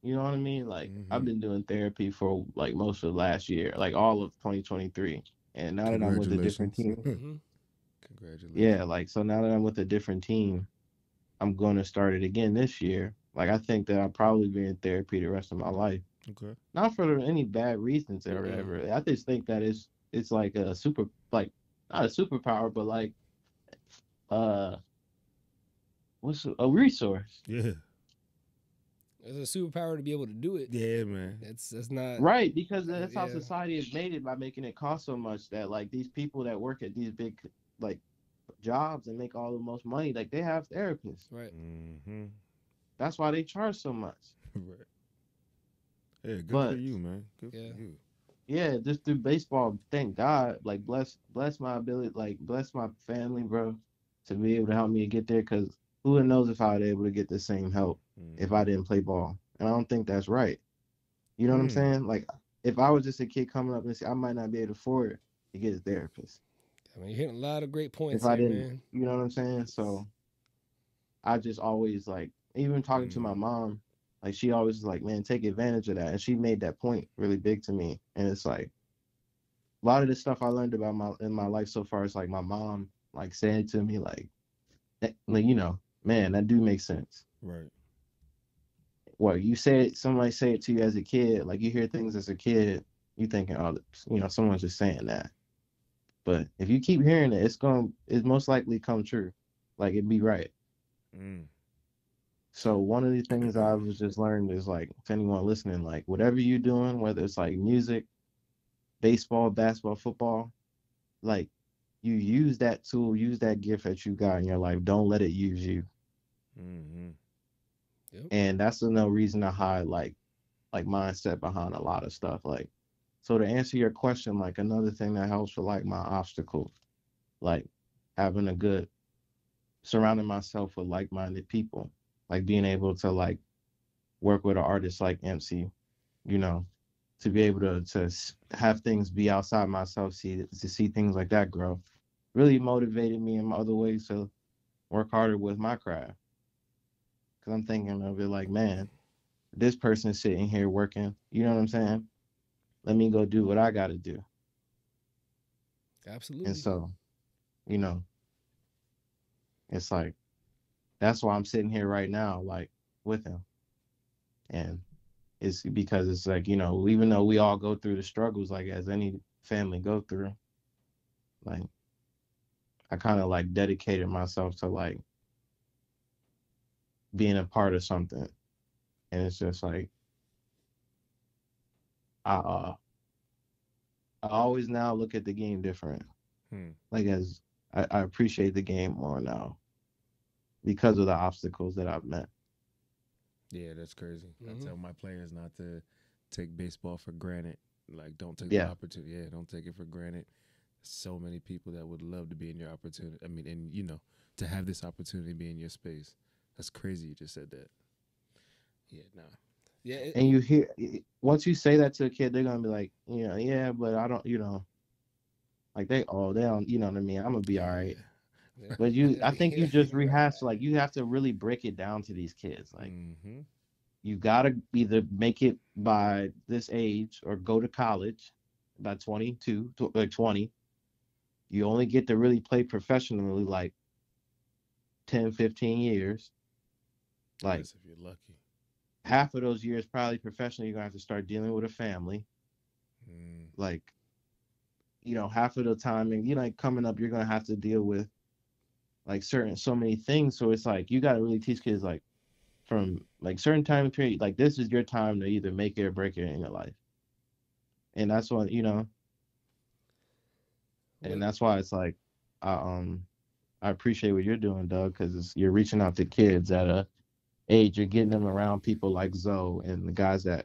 you know what I mean? Like I've been doing therapy for like most of last year, like all of 2023. And now that I'm with a different team, Congratulations. yeah, like so now that I'm with a different team, I'm going to start it again this year. Like I think that I'll probably be in therapy the rest of my life. Okay. Not for any bad reasons or whatever. I just think that it's like a not a superpower, but like what's a resource. Yeah. It's a superpower to be able to do it. Yeah, man. That's not right, because that's how society has made it by making it cost so much that like these people that work at these big like jobs and make all the most money, like they have therapists. Right. Mm-hmm. That's why they charge so much. Right. Yeah, good for you, man. Good for you. Yeah, just through baseball, thank God, like bless my ability, like bless my family, bro, to be able to help me get there. Because who knows if I would be able to get the same help if I didn't play ball. And I don't think that's right. You know what I'm saying? Like if I was just a kid coming up and I might not be able to afford to get a therapist. I mean, you're hitting a lot of great points if I here, didn't, man. You know what I'm saying? So I just always like, even talking to my mom, like she always was like, man, take advantage of that. And she made that point really big to me. And it's like a lot of the stuff I learned about in my life so far is like my mom like said to me like man, that do make sense. Right. Well, somebody say it to you as a kid, like you hear things as a kid, you thinking, oh, someone's just saying that. But if you keep hearing it, it's most likely come true. Like it'd be right. So one of the things I was just learned is like, if anyone listening, like whatever you're doing, whether it's like music, baseball, basketball, football, like you use that tool, use that gift that you got in your life. Don't let it use you. Yep. And that's no reason to hide like mindset behind a lot of stuff. Like, so to answer your question, like another thing that helps with like my obstacles, like having surrounding myself with like-minded people, like being able to like work with an artist like MC, to be able to have things be outside myself, to see things like that grow, really motivated me in other ways to work harder with my craft. Because I'm thinking of it like, man, this person's sitting here working, you know what I'm saying? Let me go do what I got to do. Absolutely. And so, it's like, that's why I'm sitting here right now, like with him. And it's because it's like, even though we all go through the struggles, like as any family go through, like I kind of like dedicated myself to like being a part of something. And it's just like, I always now look at the game different. Like as I appreciate the game more now because of the obstacles that I've met. Yeah, that's crazy. I tell my players not to take baseball for granted. Like, don't take the opportunity. Yeah, don't take it for granted. So many people that would love to be in your opportunity. I mean, and to have this opportunity be in your space. That's crazy. You just said that. Yeah, nah. Yeah. And you hear, once you say that to a kid, they're gonna be like, yeah, but I don't, like they don't, you know what I mean? I'm gonna be all right. Yeah. But I think you just rehash, like you have to really break it down to these kids. Like you gotta either make it by this age or go to college by 22, like 20. You only get to really play professionally like 10, 15 years. Like, if you're lucky. half of those years probably professionally you're gonna have to start dealing with a family. Like, half of the time, and like coming up, you're gonna have to deal with like so many things. So it's like you gotta really teach kids like from like certain time period, like this is your time to either make it or break it in your life. And that's what and that's why it's like I appreciate what you're doing, Doug, because you're reaching out to kids at a age, you're getting them around people like Zoe and the guys that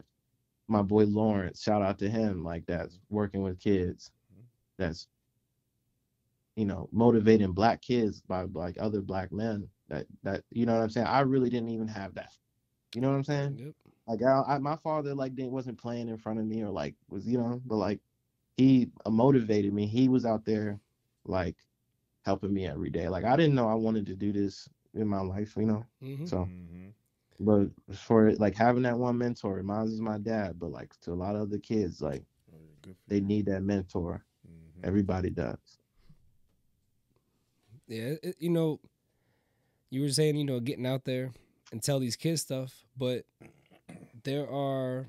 my boy Lawrence, shout out to him, like that's working with kids, that's motivating black kids by like other black men that you know what I'm saying. I really didn't even have that. You know what I'm saying? Yep. Like my father like wasn't playing in front of me or like was but like he motivated me. He was out there like helping me every day. Like I didn't know I wanted to do this in my life, So but for like having that one mentor, mine is my dad, but like to a lot of other kids, like they need that mentor. Everybody does. Yeah, you were saying, getting out there and tell these kids stuff, but you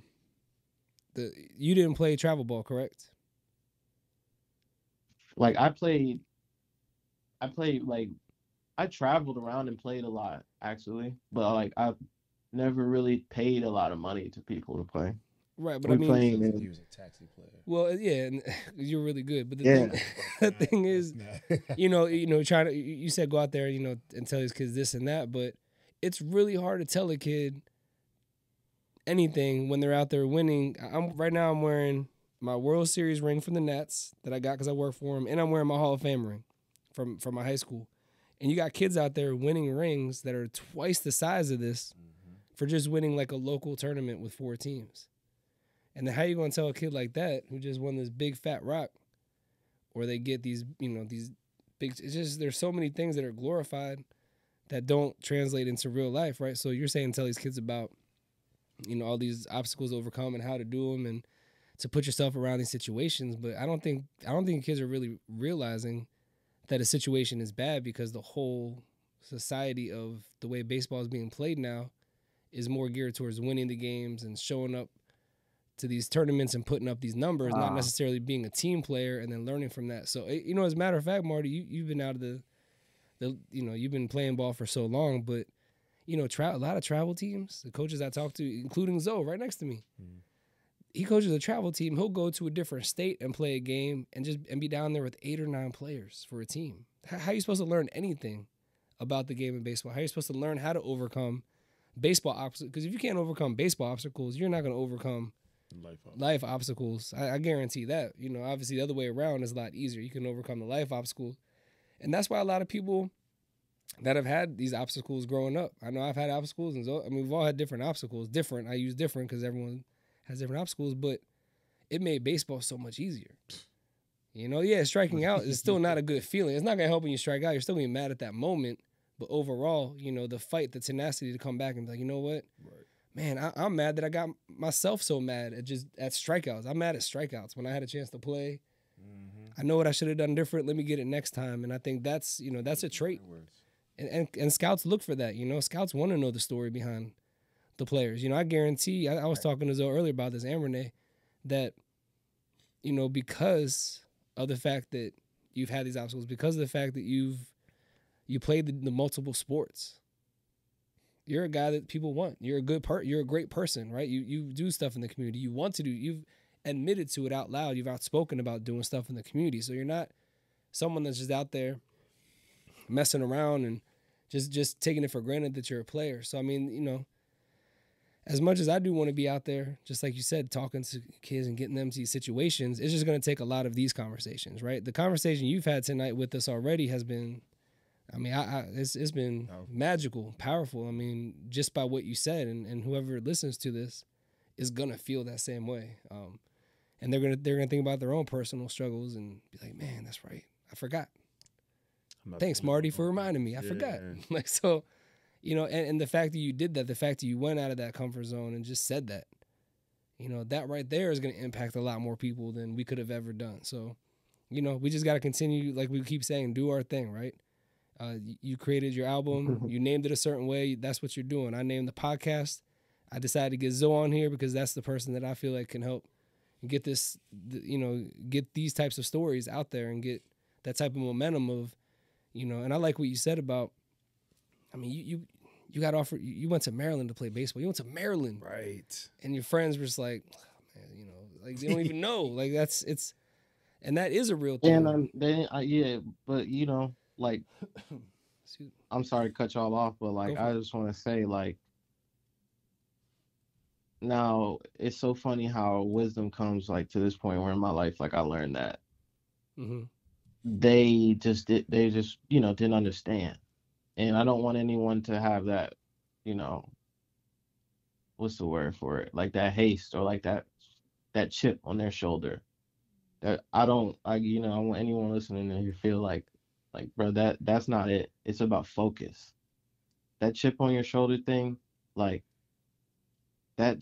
didn't play travel ball, correct? Like I traveled around and played a lot actually, but like I've never really paid a lot of money to people to play. Right, but he was a taxi player. Well, yeah, and you're really good. But the thing is, trying to, you said go out there, and tell these kids this and that, but it's really hard to tell a kid anything when they're out there winning. Right now I'm wearing my World Series ring from the Nats that I got because I work for them, and I'm wearing my Hall of Fame ring from my high school. And you got kids out there winning rings that are twice the size of this for just winning like a local tournament with 4 teams. And then how you going to tell a kid like that who just won this big fat rock, or they get these, these big, it's just, there's so many things that are glorified that don't translate into real life, right? So you're saying tell these kids about, all these obstacles to overcome and how to do them and to put yourself around these situations. But I don't think kids are really realizing that a situation is bad because the whole society of the way baseball is being played now is more geared towards winning the games and showing up to these tournaments and putting up these numbers, not necessarily being a team player and then learning from that. So, as a matter of fact, Marty, you've been out of the you've been playing ball for so long, but, a lot of travel teams, the coaches I talk to, including Zoe right next to me, he coaches a travel team. He'll go to a different state and play a game and be down there with 8 or 9 players for a team. How are you supposed to learn anything about the game of baseball? How are you supposed to learn how to overcome baseball obstacles? Because if you can't overcome baseball obstacles, you're not going to overcome life obstacles. I guarantee that. Obviously the other way around is a lot easier. You can overcome the life obstacle. And that's why a lot of people that have had these obstacles growing up, I know I've had obstacles, and we've all had different obstacles. Different. I use different because everyone has different obstacles, but it made baseball so much easier. Striking out is still not a good feeling. It's not going to help when you strike out. You're still going to be mad at that moment. But overall, the fight, the tenacity to come back and be like, you know what? Right. Man, I'm mad that I got myself so mad at strikeouts. I'm mad at strikeouts when I had a chance to play. I know what I should have done different. Let me get it next time. And I think that's a trait. And scouts look for that. Scouts want to know the story behind the players. I guarantee, I was talking to Zoe earlier about this, and Renee, that, because of the fact that you've had these obstacles, because of the fact that you played the multiple sports, you're a guy that people want. You're you're a great person, right? You do stuff in the community. You want to do. You've admitted to it out loud. You've outspoken about doing stuff in the community. So you're not someone that's just out there messing around and just taking it for granted that you're a player. So I mean, as much as I do want to be out there, just like you said, talking to kids and getting them to these situations, it's just going to take a lot of these conversations, right? The conversation you've had tonight with us already has been, it's been magical, powerful. I mean, just by what you said, and whoever listens to this is gonna feel that same way. And they're gonna think about their own personal struggles and be like, man, that's right, I forgot. Thanks, Marty, for reminding me. I forgot. Like, so, and the fact that you did that, the fact that you went out of that comfort zone and just said that, that right there is gonna impact a lot more people than we could have ever done. So, we just gotta continue, like we keep saying, do our thing, right? You created your album. You named it a certain way. That's what you're doing. I named the podcast. I decided to get Zoe on here because that's the person that I feel like can help get this, get these types of stories out there and get that type of momentum of, and I like what you said about, I mean, you got offered, you went to Maryland to play baseball. You went to Maryland. Right. And your friends were just like, oh, man, like they don't even know. Like and that is a real thing. And but like, I'm sorry to cut y'all off, but like, I just want to say, like, now it's so funny how wisdom comes like to this point where in my life, like I learned that they just didn't understand. And I don't want anyone to have that, what's the word for it? Like that haste or like that chip on their shoulder. That I want anyone listening to feel like, bro, that's not it. It's about focus. That chip on your shoulder thing, like that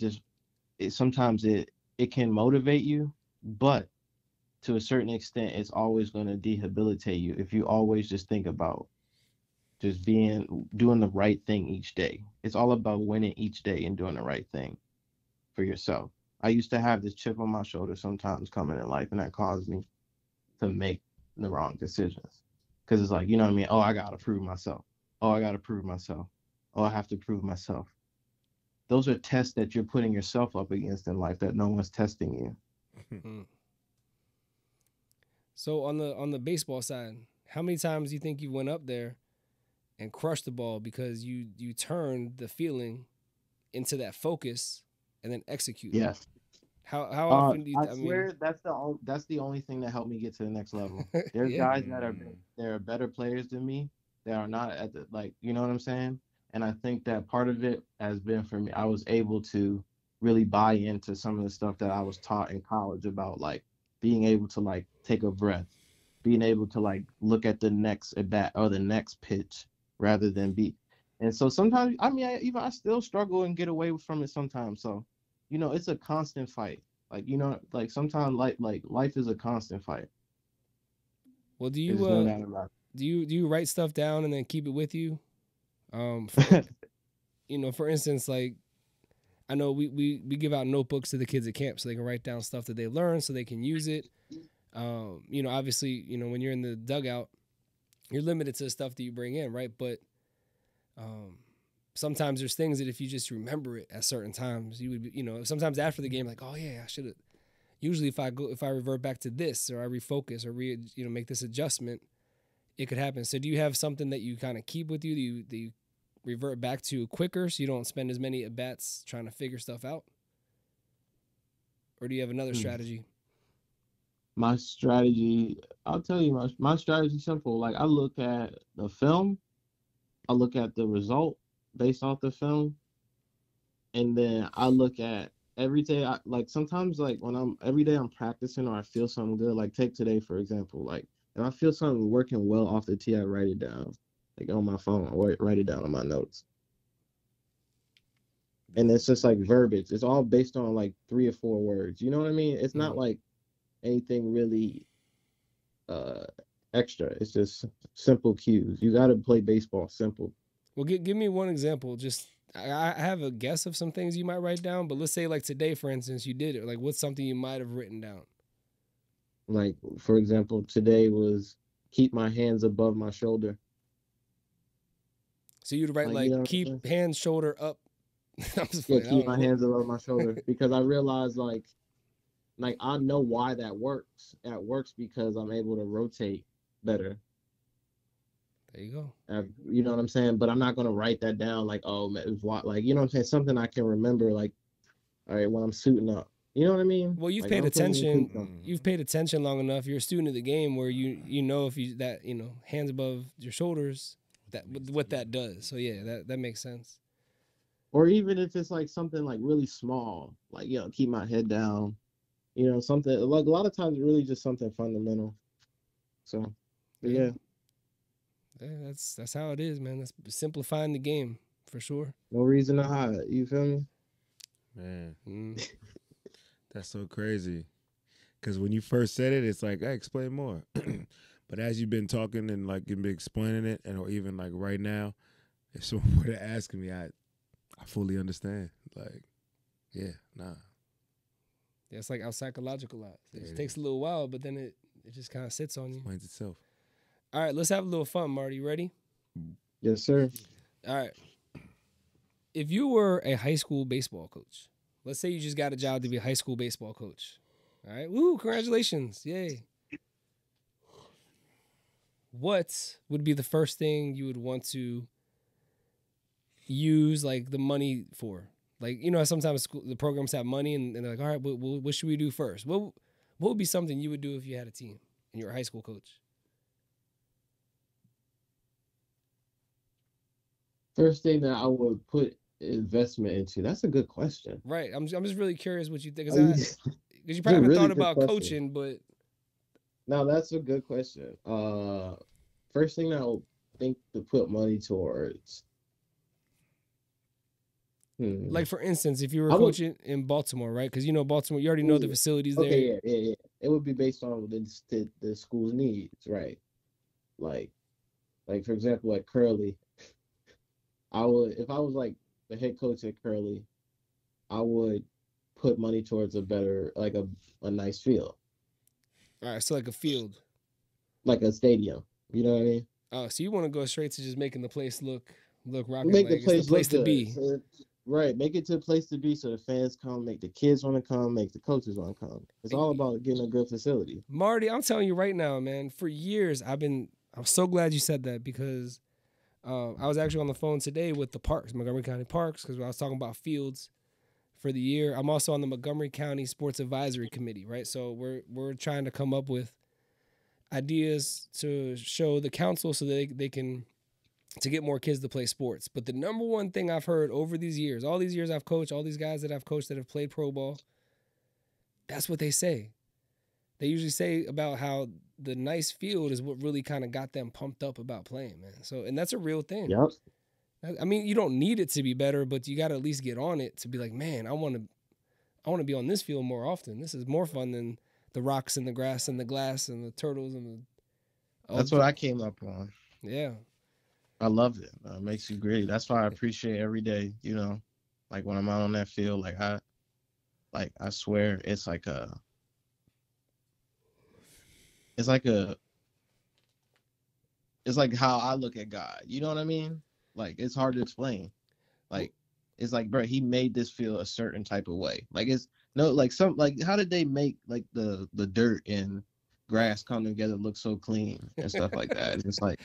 sometimes it can motivate you, but to a certain extent, it's always going to debilitate you if you always just think about just doing the right thing each day. It's all about winning each day and doing the right thing for yourself. I used to have this chip on my shoulder sometimes coming in life, and that caused me to make the wrong decisions. Because it's like, what I mean? Oh, I got to prove myself. Oh, I got to prove myself. Oh, I have to prove myself. Those are tests that you're putting yourself up against in life that no one's testing you. So on the baseball side, how many times do you think you went up there and crushed the ball because you turned the feeling into that focus and then execute? Yes. How often do you? I swear that's the only thing that helped me get to the next level. There's guys that are better players than me that are not at the, like, you know what I'm saying? And I think that part of it has been for me. I was able to really buy into some of the stuff that I was taught in college about, like, being able to, like, take a breath, being able to, like, look at the next at bat or the next pitch rather than be. And so sometimes, I mean, I still struggle and get away from it sometimes. So, it's a constant fight. Like, like sometimes life is a constant fight. Well, do you write stuff down and then keep it with you? For instance, like, I know we give out notebooks to the kids at camp so they can write down stuff that they learned so they can use it. Obviously, when you're in the dugout, you're limited to the stuff that you bring in, right? But sometimes there's things that if you just remember it at certain times, you would, sometimes after the game, like, oh yeah, I should have. Usually, if I revert back to this or I refocus or make this adjustment, it could happen. So, do you have something that you kind of keep with you? Do you revert back to quicker so you don't spend as many at bats trying to figure stuff out? Or do you have another strategy? My strategy, I'll tell you, my strategy is simple. Like, I look at the film, I look at the result based off the film, and then I look at every day. Sometimes, like, every day I'm practicing or I feel something good, like take today, for example. Like, if I feel something working well off the tee, I write it down, like on my phone, or write it down on my notes. And it's just like verbiage. It's all based on like 3 or 4 words. You know what I mean? It's not like anything really extra. It's just simple cues. You got to play baseball simple. Well, give me one example. Just I have a guess of some things you might write down, but let's say like today, for instance, you did it. Like, what's something you might have written down? Like, for example, today was keep my hands above my shoulder. So you'd write keep hands shoulder up. Keep my hands above my shoulder, because I realized like I know why that works. That works because I'm able to rotate better. There you go. You know what I'm saying? But I'm not gonna write that down like, oh, it was what, like, you know what I'm saying? Something I can remember, like, all right, when I'm suiting up. You know what I mean? Well, you've paid attention. You've paid attention long enough. You're a student of the game where you know if you hands above your shoulders, what that does. So yeah, that makes sense. Or even if it's like something like really small, like, keep my head down. Something like a lot of times really just something fundamental. So yeah. That's how it is, man. That's simplifying the game for sure. No reason to hide. You feel me? Man. That's so crazy. Because when you first said it, it's like, hey, explain more. But as you've been talking and like you've been explaining it, and or even like right now, if someone were to ask me, I fully understand. Like, yeah, nah. Yeah, it's like our psychological lives. It Yeah, just it takes a little while, but then it just kind of sits on you. Explains itself. All right, let's have a little fun, Marty. You ready? Yes, sir. All right. If you were a high school baseball coach, let's say you just got a job to be a high school baseball coach. All right. Woo, congratulations. Yay. What would be the first thing you would want to use like the money for? Like, you know, sometimes the programs have money and they're like, all right, what should we do first? What would be something you would do if you had a team and you're a high school coach? First thing that I would put investment into. That's a good question. Right. I'm just really curious what you think. It's Because you a probably haven't really thought good about question. coaching, but Now that's a good question. First thing I would think to put money towards. like for instance, if you were I would- coaching in Baltimore, right? Because you know Baltimore, you already know the facilities there. Okay, yeah. It would be based on the school's needs, right? Like for example, like Curly, I would, if I was like the head coach at Curly, I would put money towards a better, like a nice field, All right, so like a field. like a stadium. You know what I mean? Oh, so you want to go straight to just making the place look rocking, Make like the place it's the place look to good. be. So, right, make it to a place to be, so the fans come, make the kids want to come, make the coaches want to come. It's all about getting a good facility. Marty, I'm telling you right now, man. For years, I'm so glad you said that because I was actually on the phone today with the parks, Montgomery County Parks, because I was talking about fields for the year. I'm also on the Montgomery County Sports Advisory Committee, right? So we're trying to come up with ideas to show the council so that they can to get more kids to play sports. But the number one thing I've heard over these years, all these years I've coached, all these guys that I've coached that have played pro ball, that's what they say. They usually say about how the nice field is what really kind of got them pumped up about playing, man. So, and that's a real thing. Yep. I mean, you don't need it to be better, but you got to at least get on it to be like, man, I want to be on this field more often. This is more fun than the rocks and the grass and the glass and the turtles and the. That's what I came up on. Yeah. I love it. It makes you great. That's why I appreciate every day, you know, like when I'm out on that field, I swear it's like how I look at God. You know what I mean? Like, it's hard to explain. Like, it's like, bro, he made this feel a certain type of way. Like, it's no, like how did they make like the dirt and grass come together look so clean and stuff like that? It's just like,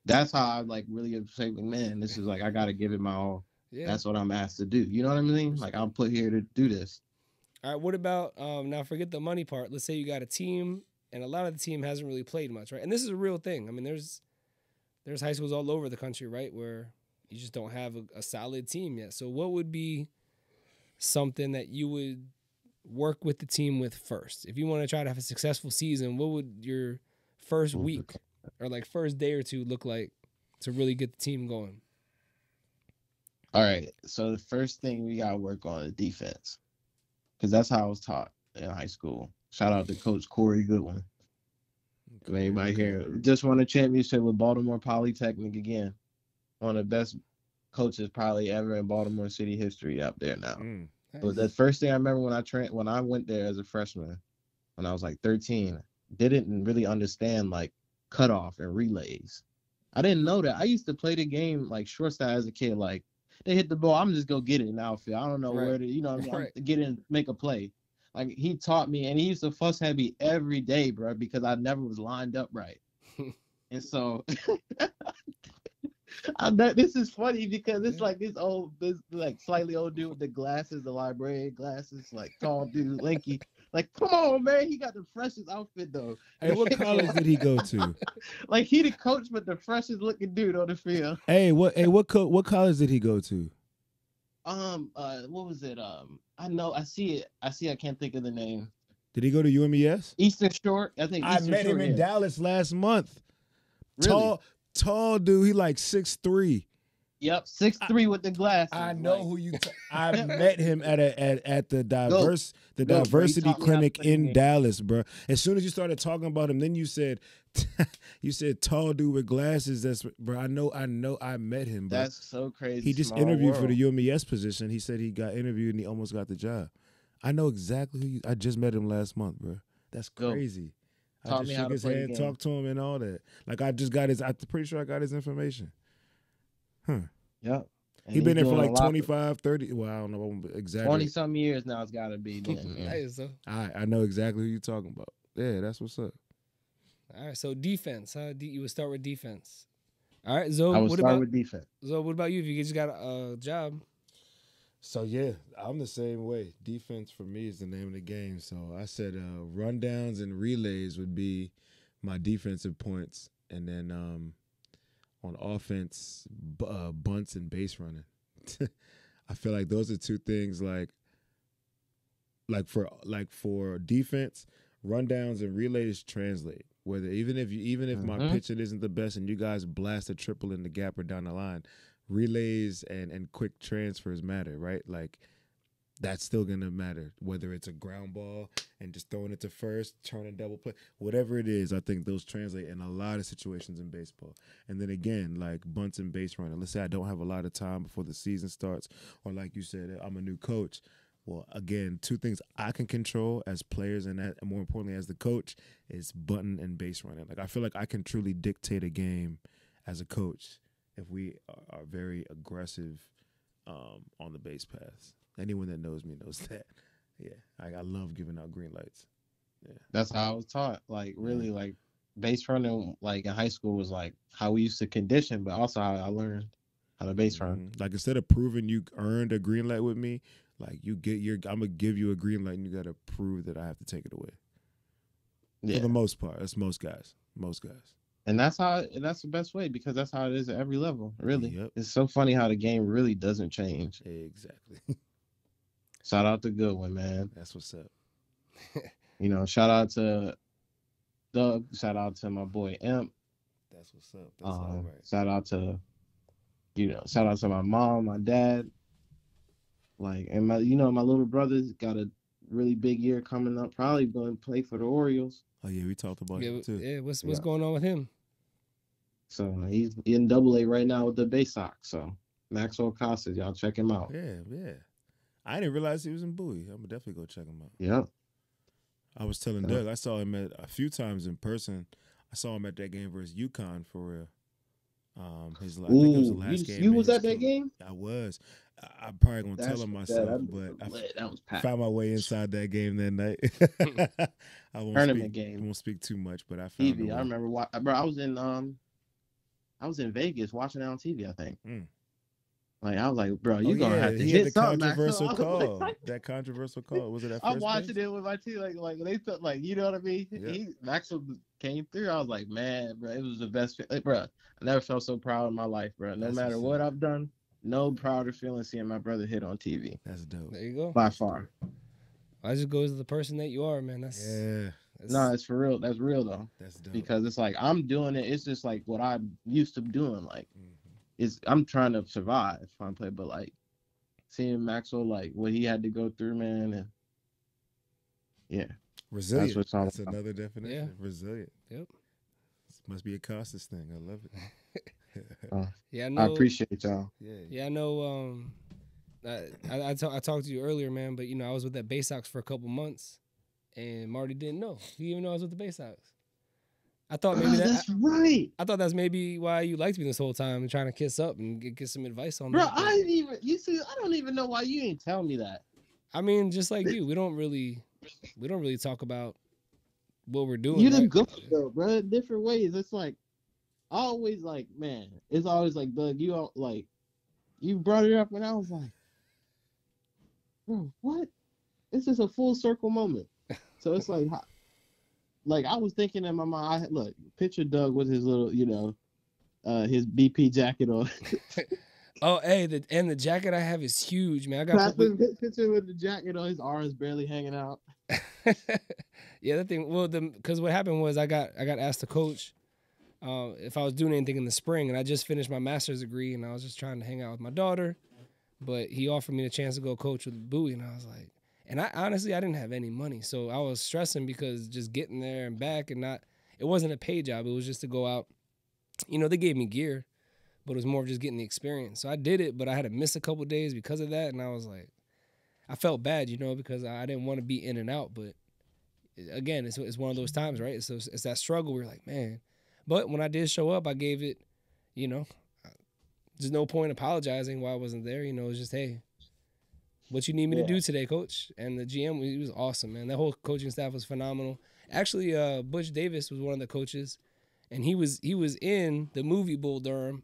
that's how I like really say, man, this is like, I got to give it my all. Yeah. That's what I'm asked to do. You know what I mean? Like, I'm put here to do this. All right. What about now? Forget the money part. Let's say you got a team, and a lot of the team hasn't really played much, right? And this is a real thing. I mean, there's high schools all over the country, right, where you just don't have a solid team yet. So, what would be something that you would work with the team with first? If you want to try to have a successful season, what would your first week or like first day or two look like to really get the team going? All right. So the first thing we got to work on is defense, because that's how I was taught in high school. Shout out to Coach Corey Goodwin. If anybody here just won a championship with Baltimore Polytechnic again. One of the best coaches probably ever in Baltimore City history up there now. But the first thing I remember when I went there as a freshman, when I was like 13, didn't really understand like cutoff and relays. I didn't know that. I used to play the game like shortstop as a kid. Like, they hit the ball, I'm just gonna get it in the outfield. I don't know where to, you know, I'm get in, make a play. Like, he taught me, and he used to fuss at me every day, bro, because I never was lined up right. And so this is funny because it's like this like slightly old dude with the glasses, the librarian glasses, like tall dude, lanky. Like, come on, man, he got the freshest outfit though. Hey, what college did he go to? Like, he the coach, but the freshest looking dude on the field. What college did he go to? What was it? I know, I see it. I can't think of the name. Did he go to UMES? Eastern Shore, I think. I met him in Dallas last month. Really? Tall dude. He like 6'3". Yep, 6'3" with the glasses. I know like, who you. I met him at the Go, bro. He diversity taught me how to clinic play the in game. Dallas, bro. As soon as you started talking about him, then you said tall dude with glasses. That's bro. I know. I met him, bro. That's so crazy. He just small interviewed for the world. UMES position. He said he got interviewed and he almost got the job. I know exactly who you. I just met him last month, bro. That's Go. crazy. I Taught just me how shook to his play the hand, game. talked to him, and all that. Like I just got his. I'm pretty sure I got his information. Yep. He been there for like 25, 30. Well, I don't know. I'm exaggerating. 20-some years now. It's got to be. Then, man. Hey, so, I know exactly who you're talking about. Yeah, that's what's up. all right, so defense. Huh? You would start with defense. All right, Zoe. I would What start about with defense. Zoe? What about you? If you just got a job, So yeah, I'm the same way. Defense for me is the name of the game. So I said rundowns and relays would be my defensive points, and then on offense, bunts and base running. I feel like those are two things like for defense, rundowns and relays translate. Whether even if my pitching isn't the best and you guys blast a triple in the gap or down the line, relays and quick transfers matter, right? Like that's still gonna matter. Whether it's a ground ball and just throwing it to first, turning double play, whatever it is, I think those translate in a lot of situations in baseball. And then again, like bunts and base running. Let's say I don't have a lot of time before the season starts, or like you said, I'm a new coach. Well, again, two things I can control as players and more importantly as the coach is button and base running. Like I feel like I can truly dictate a game as a coach if we are very aggressive on the base paths. Anyone that knows me knows that. Yeah, I love giving out green lights. Yeah, That's how I was taught. Like really, like base running, like in high school was like how we used to condition, but also how I learned how to base run. Like instead of proving you earned a green light with me, like I'm gonna give you a green light and you gotta prove that I have to take it away. Yeah, For the most part, that's most guys. and that's the best way because that's how it is at every level. Really, Yep. it's so funny how the game really doesn't change. Exactly. Shout out to Goodwin, man. That's what's up. Shout out to Doug. Shout out to my boy Imp. That's what's up. That's all right. Shout out to my mom, my dad. Like, and my little brother's got a really big year coming up. Probably going to play for the Orioles. Oh yeah, we talked about him too. yeah. What's going on with him? So he's in AA right now with the Bay Sox. So Maxwell Costas, y'all check him out. Yeah. I didn't realize he was in Bowie. I'm gonna definitely go check him out. Yeah. I was telling Doug, I saw him a few times in person. I saw him at that game versus UConn for real. I think it was the last game. You was at that game? I was. I'm probably gonna tell him myself, but that was packed. found my way inside that game that night. I won't Tournament speak, game. I won't speak too much, but I found TV. I remember, bro. I was in Vegas watching it on TV. I think. Like I was like, bro, you gonna have to hit something. Controversial call. That controversial call. Was it at first I'm watching base? it with my team, like they felt like, you know what I mean. Yeah. Maxwell came through. I was like, man, bro, it was the best. Like, bro, I never felt so proud in my life, bro. No That's matter what's what I've done, no prouder feeling seeing my brother hit on TV That's dope. There you go. by far. I just goes to the person that you are, man. That's No, it's for real. That's real though, That's dope. because it's like I'm doing it. It's just like what I'm used to doing. Like, I'm trying to survive, trying to play, but like seeing Maxwell, like what he had to go through, man, and yeah, Resilient. That's That's another definition. Yeah. Resilient. Yep. Must be a Costas thing. I love it. Yeah, I know. I appreciate y'all. Yeah, I know. I talked to you earlier, man, but I was with that Bay Sox for a couple months, and Marty didn't know. He didn't even know I was with the Bay Sox. I thought maybe that's right. I thought that's maybe why you liked me this whole time and trying to kiss up and get some advice on Bro, that. I didn't even. You see, I don't even know why you didn't tell me that. I mean, just like you, we don't really talk about what we're doing. You the right? good though, bro. Different ways. It's like always like, man. It's always like, Doug. You brought it up, and I was like, bro, what? This is a full circle moment. So it's like, I was thinking in my mind. Look, picture Doug with his little, his BP jacket on. Oh, hey, the jacket I have is huge, man. I got picture with the jacket on, his arms barely hanging out. Yeah, that thing. Well, because what happened was I got asked to coach if I was doing anything in the spring, and I just finished my master's degree, and I was just trying to hang out with my daughter. But he offered me the chance to go coach with Bowie, and I was like, and I honestly I didn't have any money, so I was stressing because just getting there and back, and it wasn't a paid job. It was just to go out. You know, they gave me gear, but it was more of just getting the experience. So I did it, but I had to miss a couple of days because of that, and I was like, I felt bad, you know, because I didn't want to be in and out. But again, it's one of those times, right? So it's that struggle where you're like, man. But when I did show up, I gave it, you know, there's no point apologizing why I wasn't there. You know, it's just, hey, what you need me to do today, coach? And the GM, he was awesome, man. That whole coaching staff was phenomenal. Actually, Butch Davis was one of the coaches, and he was in the movie Bull Durham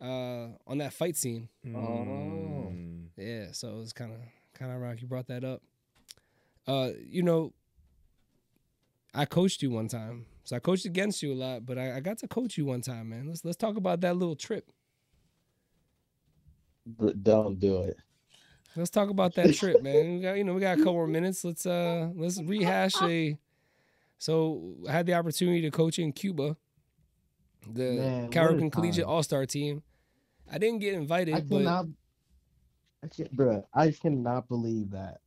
on that fight scene. Oh. Yeah, so it was kind of ironic you brought that up. You know, I coached you one time. So I coached against you a lot, but I got to coach you one time, man. Let's talk about that little trip. But don't do it. Let's talk about that trip, man. We got a couple more minutes. Let's rehash So I had the opportunity to coach in Cuba, the Carrollton Collegiate All-Star team. I didn't get invited, I cannot believe that.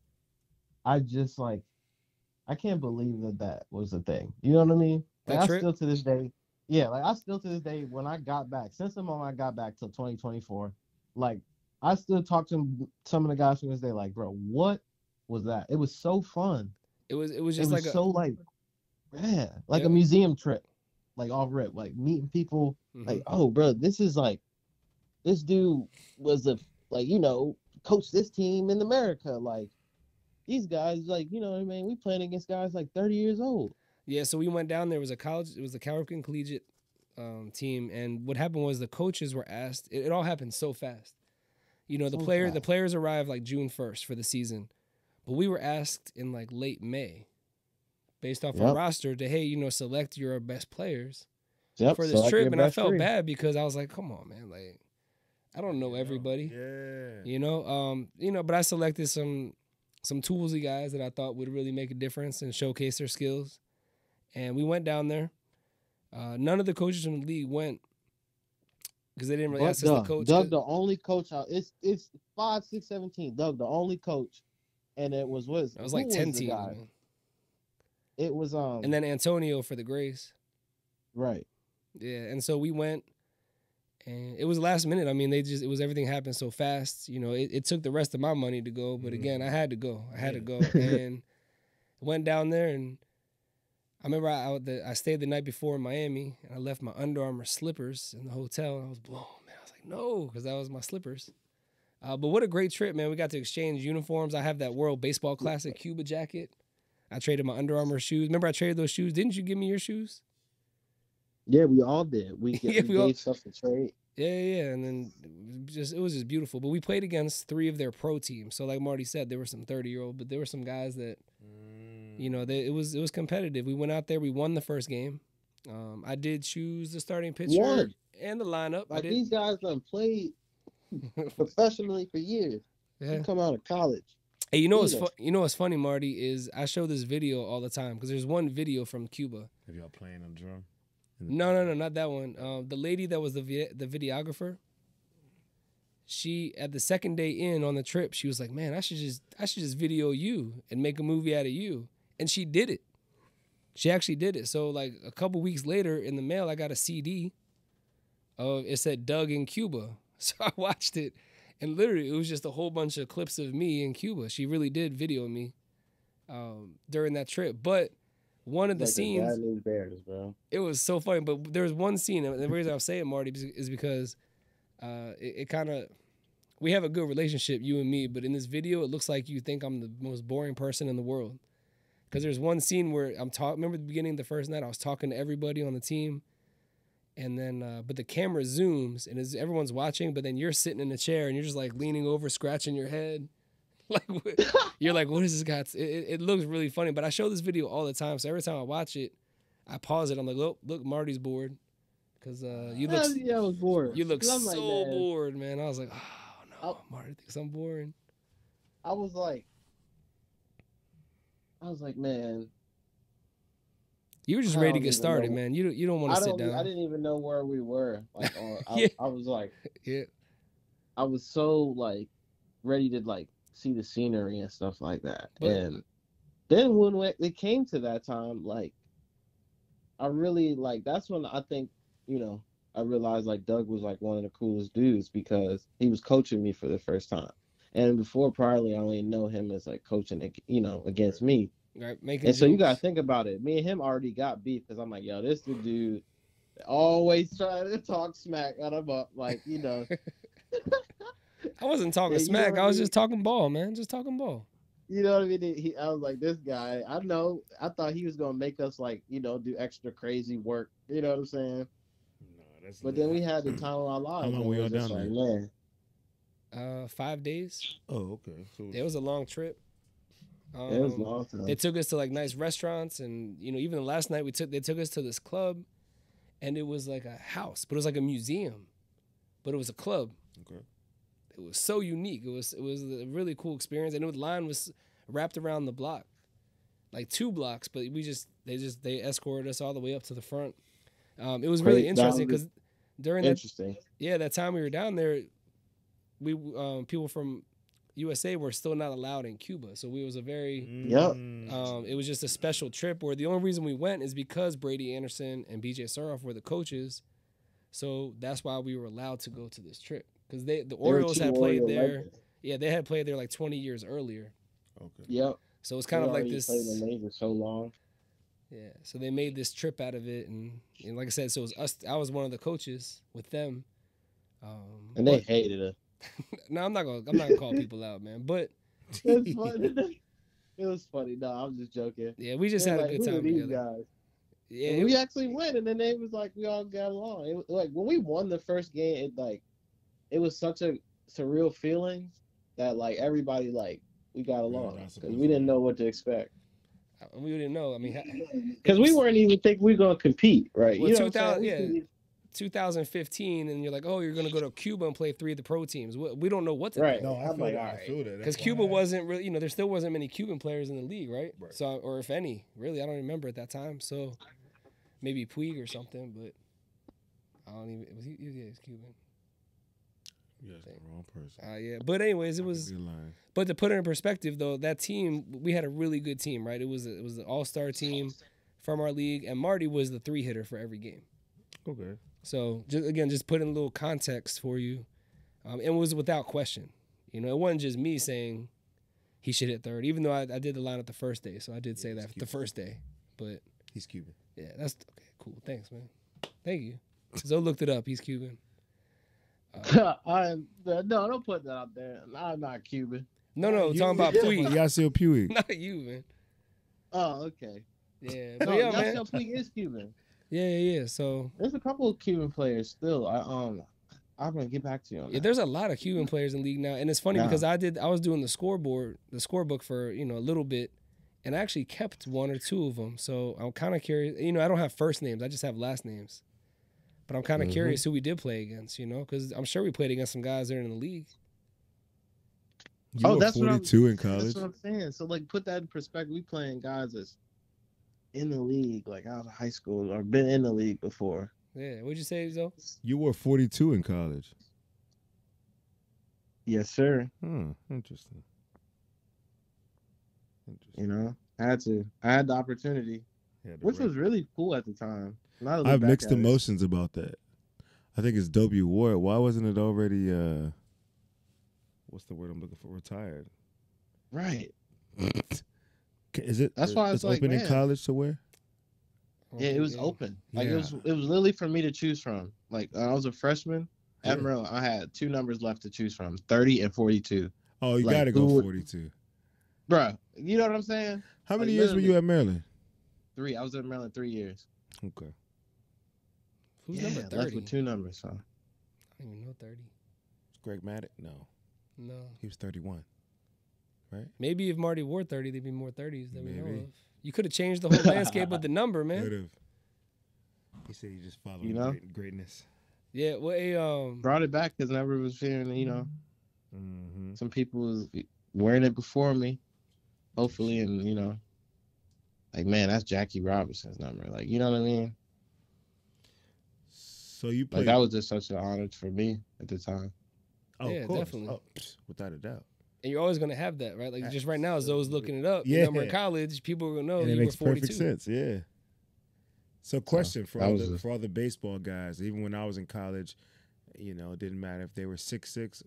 I can't believe that was a thing. You know what I mean? Like, I still to this day, when I got back, since the moment I got back till 2024, like, I still talk to some of the guys from this day, like, bro, what was that? It was so fun. It was just like a museum trip, like off rip, like meeting people, like, oh, bro, this dude was coached this team in America, like. These guys, like, you know what I mean? We playing against guys like 30 years old. Yeah, so we went down there. It was the Carrollton Collegiate team. And what happened was the coaches were asked. It all happened so fast. You know, the players arrived like June 1st for the season. But we were asked in like late May, based off our roster, to, hey, you know, select your best players for this trip. And I felt bad because I was like, come on, man. Like, I don't know everybody. Yeah. You know, but I selected some toolsy guys that I thought would really make a difference and showcase their skills. And we went down there. None of the coaches from the league went because they didn't really ask us to coach. Doug, the only coach out. It's 5, 6, 17. Doug, the only coach, and it was like 10 teams. Man. It was and then Antonio for the Grays. Right. Yeah, and so we went. And it was last minute. I mean, everything happened so fast. You know, it took the rest of my money to go. But again, I had to go. And went down there. And I remember I stayed the night before in Miami. And I left my Under Armour slippers in the hotel. And I was blown, man. I was like, no, because that was my slippers. But what a great trip, man. We got to exchange uniforms. I have that World Baseball Classic Cuba jacket. I traded my Under Armour shoes. Remember I traded those shoes? Didn't you give me your shoes? Yeah, we all did. We gave stuff to trade. Yeah, and then it was just beautiful. But we played against 3 of their pro teams. So like Marty said, there were some 30-year-old, but there were some guys that, you know, it was competitive. We went out there, we won the first game. I did choose the starting pitcher and the lineup. Like, these guys done played professionally for years. Yeah. They come out of college. Hey, you know what's funny, Marty, is I show this video all the time because there's one video from Cuba. Have y'all playing on drum? No, not that one. The lady that was the videographer, she at the second day in on the trip, she was like, "Man, I should just video you and make a movie out of you." And she did it. She actually did it. So like a couple weeks later in the mail, I got a CD. It said Doug in Cuba. So I watched it, and literally it was just a whole bunch of clips of me in Cuba. She really did video me during that trip, but. One of the scenes, Bears, bro. It was so funny. But there was one scene, and the reason I'm saying Marty is because it kind of, we have a good relationship, you and me. But in this video, it looks like you think I'm the most boring person in the world. Because there's one scene where remember the beginning of the first night, I was talking to everybody on the team, and then but the camera zooms and everyone's watching, but then you're sitting in a chair and you're just like leaning over, scratching your head. Like, you're like, what is this guy? It looks really funny, but I show this video all the time. So every time I watch it, I pause it. I'm like, look, Marty's bored. Because you look, I was bored. You look so bored, man. I was like, oh, no, Marty thinks I'm boring. I was like, man. You were just I ready to don't get even started, know. man. You don't want to sit I down. didn't even know where we were. Like, Yeah. I was like, Yeah. I was so like ready to like see the scenery and stuff like that. But- And then when it came to that time, like I really like that's when I think, I realized like Doug was like one of the coolest dudes because he was coaching me for the first time. And before priorly I only know him as like coaching, against me. Right, making And so you gotta jokes. think about it. Me and him already got beef because I'm like, yo, this the dude that always trying to talk smack on him up, like, I wasn't talking Yeah, you know smack. what I I was mean? just talking ball, man. Just talking ball. You know what I mean? I was like, this guy, I know. I thought he was gonna make us like, do extra crazy work. You know what I'm saying? No, that's But then we had the time of our lives. How long and were it y'all was just down like, there? man, 5 days. Oh, okay. So It was a long trip. it was long time. They took us to like nice restaurants, and even the last night they took us to this club, and it was like a house, but it was like a museum, but it was a club. okay. It was so unique. It was a really cool experience, and the line was wrapped around the block, like 2 blocks. But they escorted us all the way up to the front. It was really Great. interesting because during Interesting. that time we were down there, we people from USA were still not allowed in Cuba, so it was a very Yep. it was just a special trip where the only reason we went is because Brady Anderson and BJ Surhoff were the coaches. So that's why we were allowed to go to this trip because the They were Orioles two had played Oriole there. legends. Yeah, they had played there like 20 years earlier. Okay. Yep. So it's kind They of like already this. played in the league for so long. Yeah, so they made this trip out of it, and like I said, so it was us. I was one of the coaches with them. And they but- hated us. No, I'm not gonna call people out, man. But It's funny. It was funny. No, I'm just joking. yeah, we just They're had a like, good who are time these together. guys? Yeah, And we actually went, and then they was like, we all got along. It was like when we won the first game, it was such a surreal feeling that like everybody like we got along that's because we didn't know what to expect we didn't know. I mean, because we weren't even think we were gonna compete, right? Well, You know what I'm 2000 saying? yeah. 2015, and you're like, oh, you're gonna go to Cuba and play 3 of the pro teams. We don't know what to Right. do. No, I I'm feel like, that. all I right. feel that. Because That's Cuba why I- wasn't really, there still wasn't many Cuban players in the league, right? Right. So, or if any, really, I don't remember at that time. So, maybe Puig or something, but I don't even. Was he? Yeah, he's Cuban. Yes, the wrong person. Yeah, but anyways, it was. Be lying. But to put it in perspective, though, that team, we had a really good team, right? It was an all-star team from our league, and Marty was the 3-hitter for every game. Okay. So just put in a little context for you, and it was without question. It wasn't just me saying he should hit third, even though I did the lineup the first day, so I did say that the first day. But He's Cuban. yeah, that's okay. Cool, thanks, man. Thank you. Zoe looked it up. He's Cuban. No, don't put that out there. I'm not Cuban. No, You- talking about Puig, Yasiel Puig. not you, man. Oh, okay. Yeah, but No, yeah, man. Yasiel Puig is Cuban. Yeah. So There's a couple of Cuban players still. I'm gonna get back to you on yeah, that. there's a lot of Cuban players in the league now, and it's funny Yeah. because I was doing the scorebook for a little bit, and I actually kept 1 or 2 of them. So I'm kind of curious. I don't have first names; I just have last names. But I'm kind of curious who we did play against, because I'm sure we played against some guys that are in the league. You were that's what 42 in That's college. what I'm saying. So like, put that in perspective. We playing guys that's in the league, like out of high school or been in the league before. Yeah, what'd you say, Zoe? You were 42 in college. Yes, sir. Interesting. I had the opportunity, Yeah, the which rec- was really cool at the time. Now I look I have back mixed at it. emotions about that. I think it's dope you wore it. Why wasn't it already what's the word I'm looking for? Retired. Right. Is it? That's why I was it's like, open in man. college to wear. Yeah, it was open. Like Yeah. it was literally for me to choose from. Like I was a freshman at Yeah. Maryland. I had 2 numbers left to choose from: 30 and 42. Oh, you Like, gotta go who would- 42. Bruh, you know what I'm saying? How many Like, years were you literally. at Maryland? 3. I was in Maryland 3 years. Okay. Who's yeah, number left 30? with 2 numbers. So. I don't even know 30. Greg Maddox? No, No. he was 31. Right? Maybe if Marty wore 30, there'd be more 30s than we know Maybe. of. You could have changed the whole landscape of the number, man. Could've. He said he just followed You know? greatness. Yeah, well, Brought it back because never was feeling, Mm-hmm. some people was wearing it before me, hopefully, and like, man, that's Jackie Robinson's number. Like, you know what I mean? So you Like, played. that was just such an honor for me at the time. Oh, Yeah, of course. definitely. Oh, without a doubt. And you're always going to have that, right? Like just right now, as those looking it up, Yeah. your number in college, people are going to know And it you were makes 42. perfect sense. Yeah. So, question for that all was the a- for all the baseball guys. Even when I was in college, you know, it didn't matter if they were 6'6",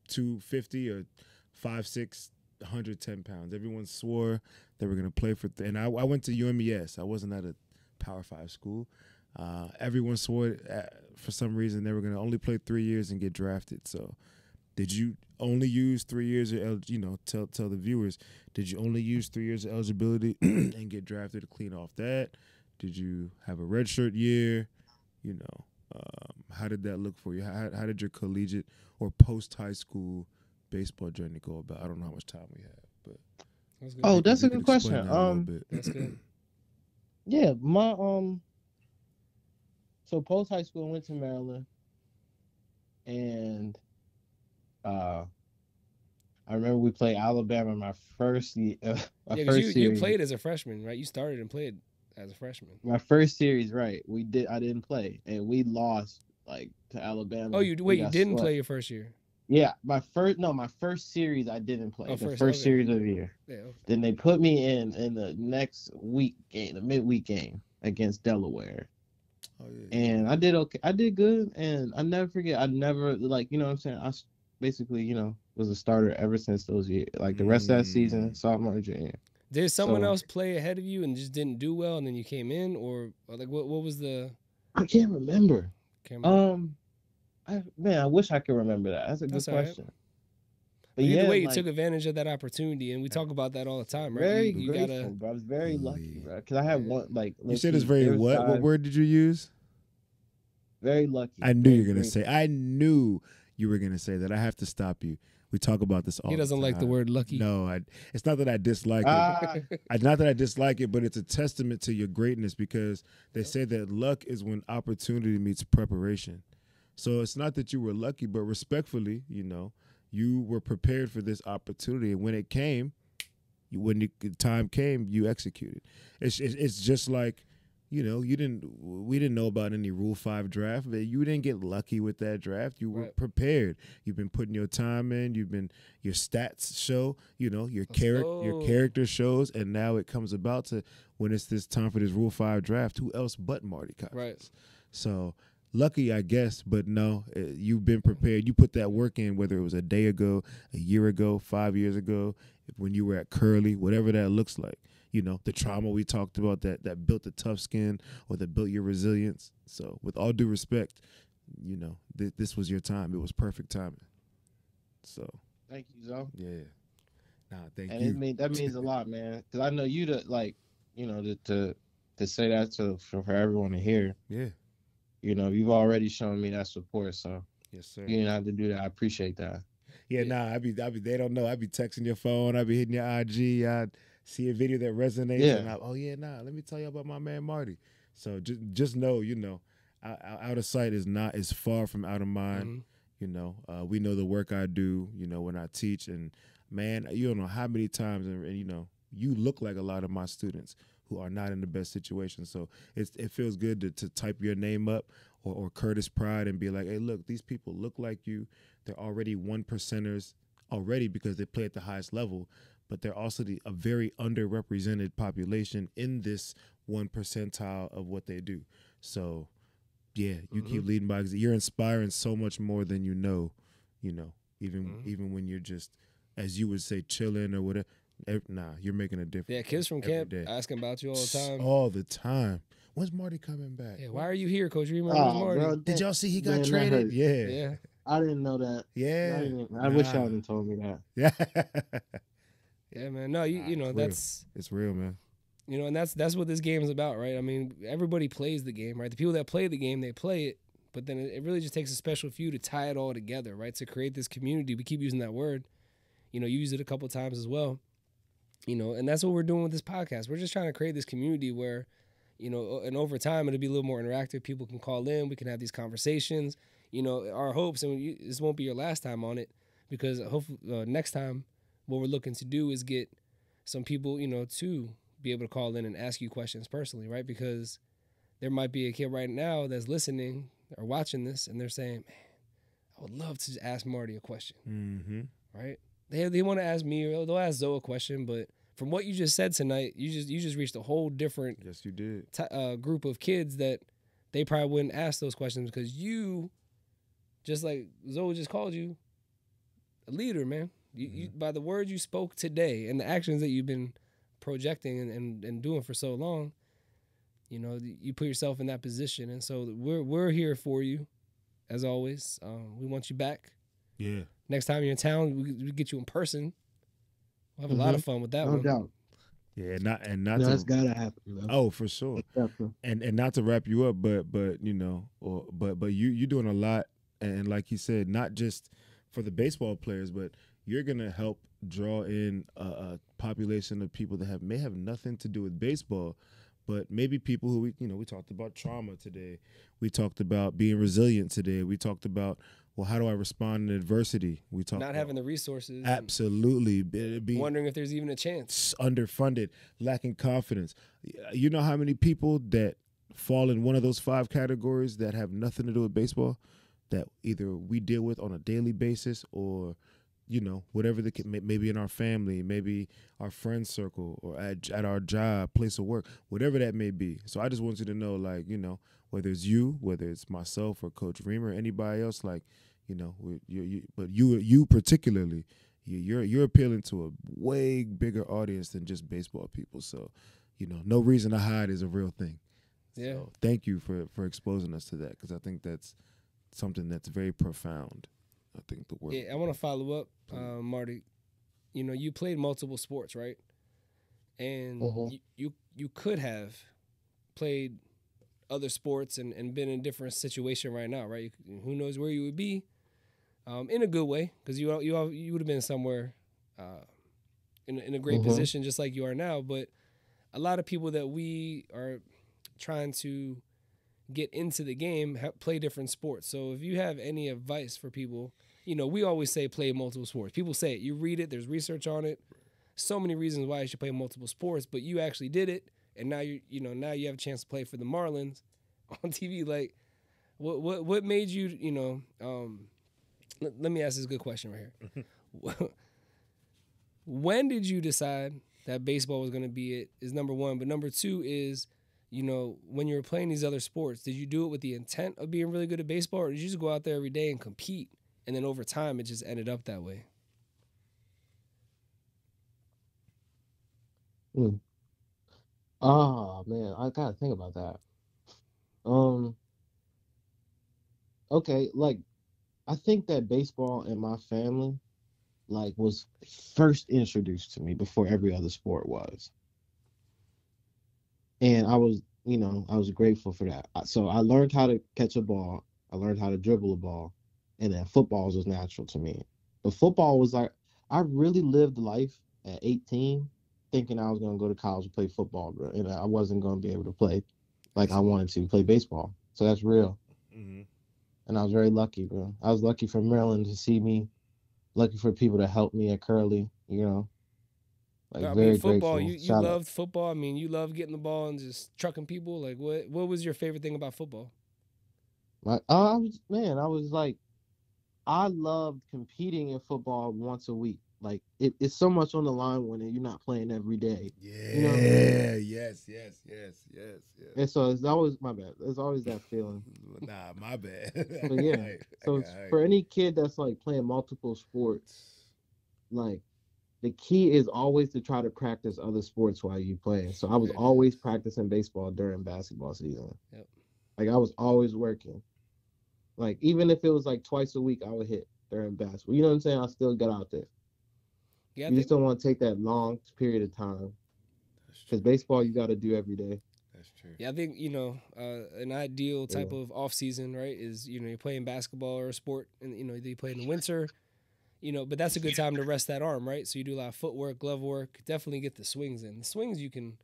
250, or 5'6", 110 pounds. Everyone swore they were going to play for. And I went to UMES. I wasn't at a Power 5 school. Everyone swore for some reason they were going to only play 3 years and get drafted. So, did you only use 3 years of tell the viewers, did you only use 3 years of eligibility and get drafted to clean off that? Did you have a redshirt year? You know, how did that look for you? How did your collegiate or post high school baseball journey go about? I don't know how much time we have, but That's good. Oh, that's a you could good question. explain that a little bit. That's good. Yeah, my so post high school I went to Maryland, and I remember we played Alabama my first year. Yeah, My because first you series. played as a freshman, right? You started and played as a freshman. My first series, right? I didn't play, and we lost like to Alabama. Oh, you We you got didn't swept. play your first year. Yeah, my first series I didn't play. Oh, The first, first okay. series of the year. Yeah. Okay. Then they put me in the next week game, the midweek game against Delaware. Oh yeah. And I did okay. I did good, and I never forget. I never, like, you know what I'm saying? Basically, was a starter ever since those years. Like the rest of that season, sophomore, junior. Did someone So- else play ahead of you and just didn't do well, and then you came in, or like what was the? I can't remember. Can't remember. I wish I could remember that. That's a good That's all right. question. But either yeah, way, you like, took advantage of that opportunity, and we talk about that all the time, right? very You grateful, gotta. bro. I was very lucky, bro. Because I had one, like, You said it's very what? What word did you use? Very lucky. I knew very you were gonna grateful. say. I knew you were gonna say that. I have to stop you. We talk about this all. He doesn't the like the time. word lucky. No, it's not that I dislike it. Ah, Not that I dislike it, but it's a testament to your greatness because they say that luck is when opportunity meets preparation. So it's not that you were lucky, but respectfully, you were prepared for this opportunity, and when it came, when the time came, you executed. It's just like, we didn't know about any Rule 5 draft, but you didn't get lucky with that draft. You were Right. prepared. You've been putting your time in. Your stats show. Your go. character shows, and now it comes about to when it's this time for this Rule 5 draft. Who else but Marty Cox? Right. So lucky, I guess, but no, you've been prepared. You put that work in, whether it was a day ago, a year ago, 5 years ago, when you were at Curly, whatever that looks like. The trauma we talked about that built the tough skin or that built your resilience. So with all due respect, this was your time. It was perfect timing. So thank you, Zoe. yeah. Nah, thank And you. that means a lot, man. Because I know you to say that for everyone to hear. Yeah. You've already shown me that support, so Yes, sir. you didn't have to do that. I appreciate that. Yeah, nah, I be they don't know. I be texting your phone, I be hitting your IG, I see a video that resonates, Yeah. and let me tell you about my man Marty. So just know, out of sight is far from out of mind. Mhm. We know the work I do, when I teach, and man, you don't know how many times, and you look like a lot of my students who are not in the best situation. So it feels good to type your name up or Curtis Pride and be like, hey, look, these people look like you. They're already 1%ers already because they play at the highest level, but they're also a very underrepresented population in this 1 percentile of what they do. So, yeah, you keep leading by. You're inspiring so much more than even when you're just, as you would say, chilling or whatever. Nah, you're making a difference. Yeah, kids from every camp day. asking about you all the time. All the time. When's Marty coming back? Yeah, why are you here, Coach? You remember it was Marty? bro, Did y'all see he got man, that traded? hurt. Yeah. Yeah. I didn't know that. Yeah. I wish y'all Nah. hadn't told me that. Yeah. Yeah, man. No, you know, it's real. that's It's real, man. and that's what this game is about, right? I mean, everybody plays the game, right? The people that play the game, they play it, but then it really just takes a special few to tie it all together, right? To create this community. We keep using that word. You use it a couple times as well. And that's what we're doing with this podcast. We're just trying to create this community where, and over time it'll be a little more interactive. People can call in. We can have these conversations. Our hopes, and this won't be your last time on it, because hopefully next time what we're looking to do is get some people, to be able to call in and ask you questions personally, right? Because there might be a kid right now that's listening or watching this, and they're saying, "Man, I would love to just ask Marty a question." Mm-hmm. Right? They want to ask me, or they'll ask Zoe a question, but from what you just said tonight, you just reached a whole different Yes, you did. group of kids that they probably wouldn't ask those questions because you, just like Zoe just called you, a leader, man. You by the words you spoke today and the actions that you've been projecting and doing for so long, you know, you put yourself in that position. And so we're here for you, as always. We want you back. Yeah. Next time you're in town, we get you in person. We'll have a lot of fun with that No one. doubt. Yeah, not No, to that's gotta happen. Man. Oh, for sure. Definitely. And not to wrap you up, but you know, but you doing a lot, and like he said, not just for the baseball players, but you're gonna help draw in a population of people that may have nothing to do with baseball, but maybe people who we talked about trauma today, we talked about being resilient today, we talked about, well, how do I respond in adversity? We talked Not about having the resources. absolutely being Wondering if there's even a chance. underfunded, lacking confidence. You know how many people that fall in one of those 5 categories that have nothing to do with baseball, that either we deal with on a daily basis, or whatever maybe in our family, maybe our friend circle, or at our job, place of work, whatever that may be. So I just want you to know, like, whether it's you, whether it's myself or Coach Reamer, or anybody else, like, but you particularly, you're appealing to a way bigger audience than just baseball people. So, no reason to hide is a real thing. Yeah. So thank you for exposing us to that, because I think that's something that's very profound. I think the word. Yeah, I want to follow up, Marty. You played multiple sports, right? And you could have played other sports and been in a different situation right now, right? Who knows where you would be, in a good way, because you would have been somewhere in a great position, just like you are now. But a lot of people that we are trying to get into the game play different sports. So if you have any advice for people, we always say play multiple sports. People say it. You read it. There's research on it. So many reasons why you should play multiple sports, but you actually did it, and now now you have a chance to play for the Marlins on TV. Like, what made you let me ask this good question right here. When did you decide that baseball was going to be it? Is number one, but number two is, when you were playing these other sports, did you do it with the intent of being really good at baseball, or did you just go out there every day and compete, and then over time it just ended up that way? Oh man, I gotta think about that. Okay, like I think that baseball in my family, like, was first introduced to me before every other sport was. And I was grateful for that. So I learned how to catch a ball, I learned how to dribble a ball, and then football was natural to me. But football was like, I really lived life at 18 thinking I was going to go to college and play football, bro, and I wasn't going to be able to play like I wanted to play baseball. So that's real. Mm-hmm. And I was very lucky, bro. I was lucky for Maryland to see me, lucky for people to help me at Curly, like, I very mean, football. grateful. You Shout out. loved football. I mean, you loved getting the ball and just trucking people. Like, what was your favorite thing about football? I was like, I loved competing in football once a week. Like, it's so much on the line when you're not playing every day. Yeah. You know what I mean? Yes. And so it's always my bad. There's always that feeling. Nah, my bad. But yeah. So for any kid that's like playing multiple sports, like, the key is always to try to practice other sports while you play. So I was always practicing baseball during basketball season. Yep. Like, I was always working. Like, even if it was like twice a week, I would hit during basketball. You know what I'm saying? I still got out there. Yeah, You just don't want to take that long period of time. Because baseball, you got to do every day. That's true. Yeah, I think, an ideal type of off season, right, is, you're playing basketball or a sport, and, you play in the winter, but that's a good time to rest that arm, right? So you do a lot of footwork, glove work, definitely get the swings in. The swings you can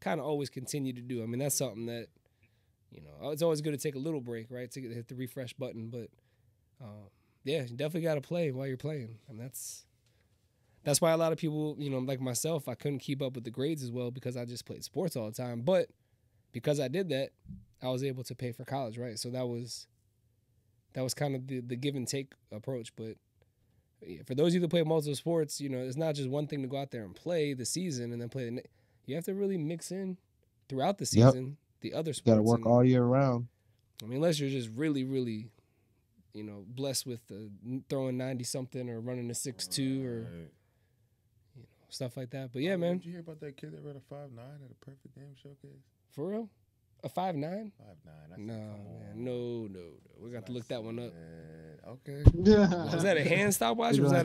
kind of always continue to do. I mean, that's something that, it's always good to take a little break, right, to hit the refresh button. But, yeah, you definitely got to play while you're playing. And that's why a lot of people, like myself, I couldn't keep up with the grades as well because I just played sports all the time. But because I did that, I was able to pay for college, right? So that was kind of the give and take approach. But yeah, for those of you that play multiple sports, it's not just one thing to go out there and play the season and then play you have to really mix in throughout the season the other sports. Got to work all year round. I mean, unless you're just really, really, blessed with throwing 90-something or running a 6'2" or stuff like that. But yeah, man. Did you hear about that kid that ran a 5'9" at a perfect game showcase? For real? A 5'9"? 5'9". No, man. No. We're going to have to look that one up. Okay. Was that a hand stopwatch or was that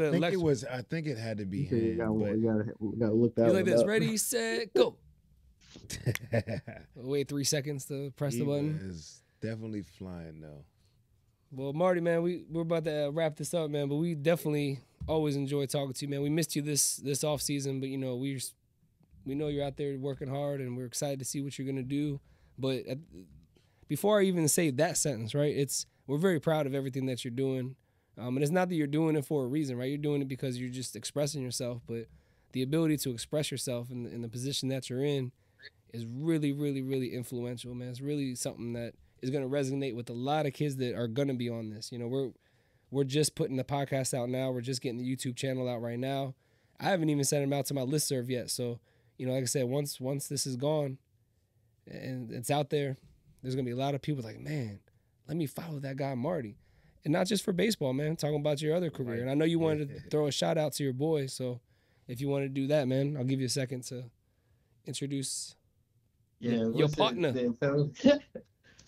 I think it had to be hand. We gotta look that He's one like this. up. Ready, set, go. Wait 3 seconds to press the button. Is definitely flying though. Well, Marty, man, we're about to wrap this up, man. But we definitely always enjoy talking to you, man. We missed you this off season, but we know you're out there working hard, and we're excited to see what you're gonna do. But before I even say that sentence, right? We're very proud of everything that you're doing, and it's not that you're doing it for a reason, right? You're doing it because you're just expressing yourself. But the ability to express yourself in the position that you're in is really, really, really influential, man. It's really something that is going to resonate with a lot of kids that are going to be on this. We're just putting the podcast out now. We're just getting the YouTube channel out right now. I haven't even sent them out to my listserv yet. So, like I said, once this is gone and it's out there, there's going to be a lot of people like, man, let me follow that guy Marty. And not just for baseball, man. Talking about your other career. And I know you wanted to throw a shout out to your boy. So if you want to do that, man, I'll give you a second to introduce your partner.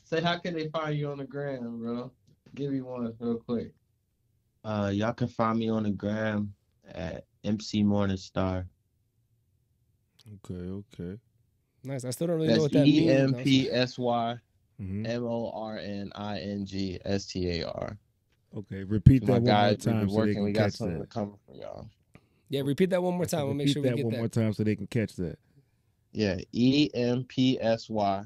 Say, how can they find you on the gram, bro? Give me one real quick. Y'all can find me on the gram at MC Morningstar. Okay. Nice. I still don't really know what that means. EMPSY MORNINGSTAR. Okay, repeat that My one more guys, time so they can we got catch something that. coming for y'all. Yeah, repeat that one more time. We'll make sure we get that. Repeat that one more time so they can catch that. Yeah, EMPSY MORNINGSTAR.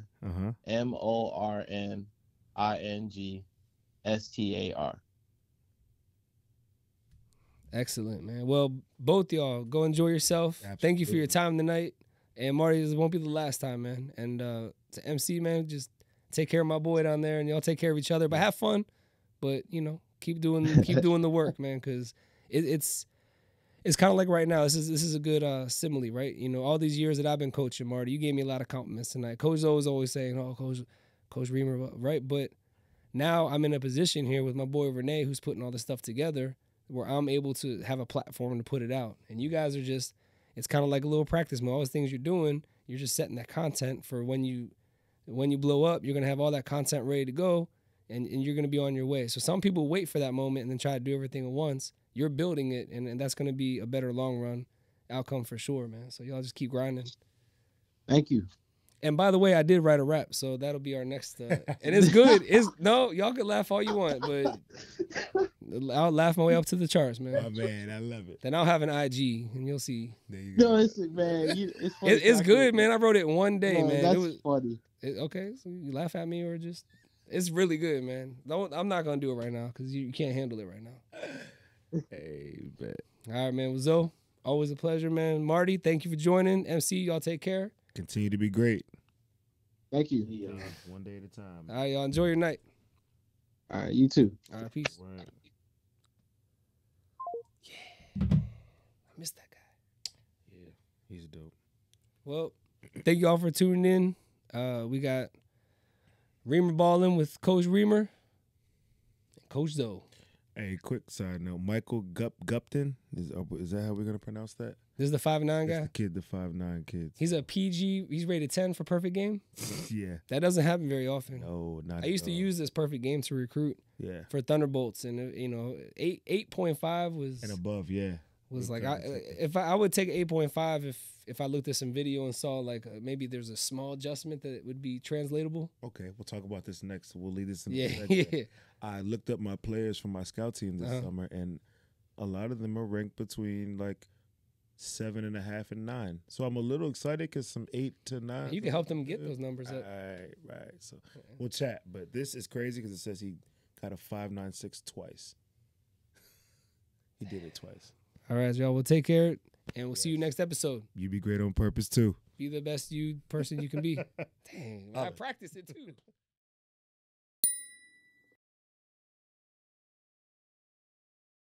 Excellent, man. Well, both y'all, go enjoy yourself. Absolutely. Thank you for your time tonight. And Marty, this won't be the last time, man. And to MC, man, just take care of my boy down there, and y'all take care of each other. But have fun. But keep doing the work, man, because it's kind of like right now. This is a good simile, right? All these years that I've been coaching, Marty, you gave me a lot of compliments tonight. Coach Zoe is always saying, "Oh, Coach Reamer," right? But now I'm in a position here with my boy Renee, who's putting all this stuff together, where I'm able to have a platform to put it out. And you guys are just, it's kind of like a little practice. All those things you're doing, you're just setting that content for when you blow up, you're gonna have all that content ready to go, and you're gonna be on your way. So some people wait for that moment and then try to do everything at once. You're building it, and that's gonna be a better long run outcome for sure, man. So y'all just keep grinding. Thank you. And by the way, I did write a rap, so that'll be our next. And it's good. Y'all can laugh all you want, but I'll laugh my way up to the charts, man. Oh man, I love it. Then I'll have an IG, and you'll see. There you go. No, listen, man. It's funny. It's good, man. I wrote it in one day, No, man. that's It was funny. okay. So you laugh at me or just? It's really good, man. I'm not gonna do it right now because you can't handle it right now. Hey, bet. All right, man. Well, Zoe, always a pleasure, man. Marty, thank you for joining. MC, y'all take care. Continue to be great. Thank you. One day at a time. All right, y'all enjoy your night. All right, you too. All right, peace. Right. Yeah, I missed that guy. Yeah, he's dope. Well, thank you all for tuning in. We got Reamer Ballin with Coach Reamer and Coach Zoe. Hey, quick side note: Michael Gupton is that how we're gonna pronounce that? This is the 5'9" That's guy. the kid, the 5'9" kid. He's a PG. He's rated 10 for perfect game. Yeah. That doesn't happen very often. No, not. I used to use this perfect game to recruit for Thunderbolts, and 8.5 was and above. Yeah. Was like I would take 8.5 if I looked at some video and saw like maybe there's a small adjustment that would be translatable. Okay, we'll talk about this next. We'll leave this in. Yeah. I looked up my players from my scout team this summer, and a lot of them are ranked between like 7.5 and 9. So I'm a little excited because some 8 to 9. You can help them get those numbers up. Right. So we'll chat. But this is crazy because it says he got a 5.96 twice. He did it twice. All right, y'all. We'll take care, and we'll see you next episode. You be great on purpose too. Be the best person you can be. Dang, man, I practiced it too.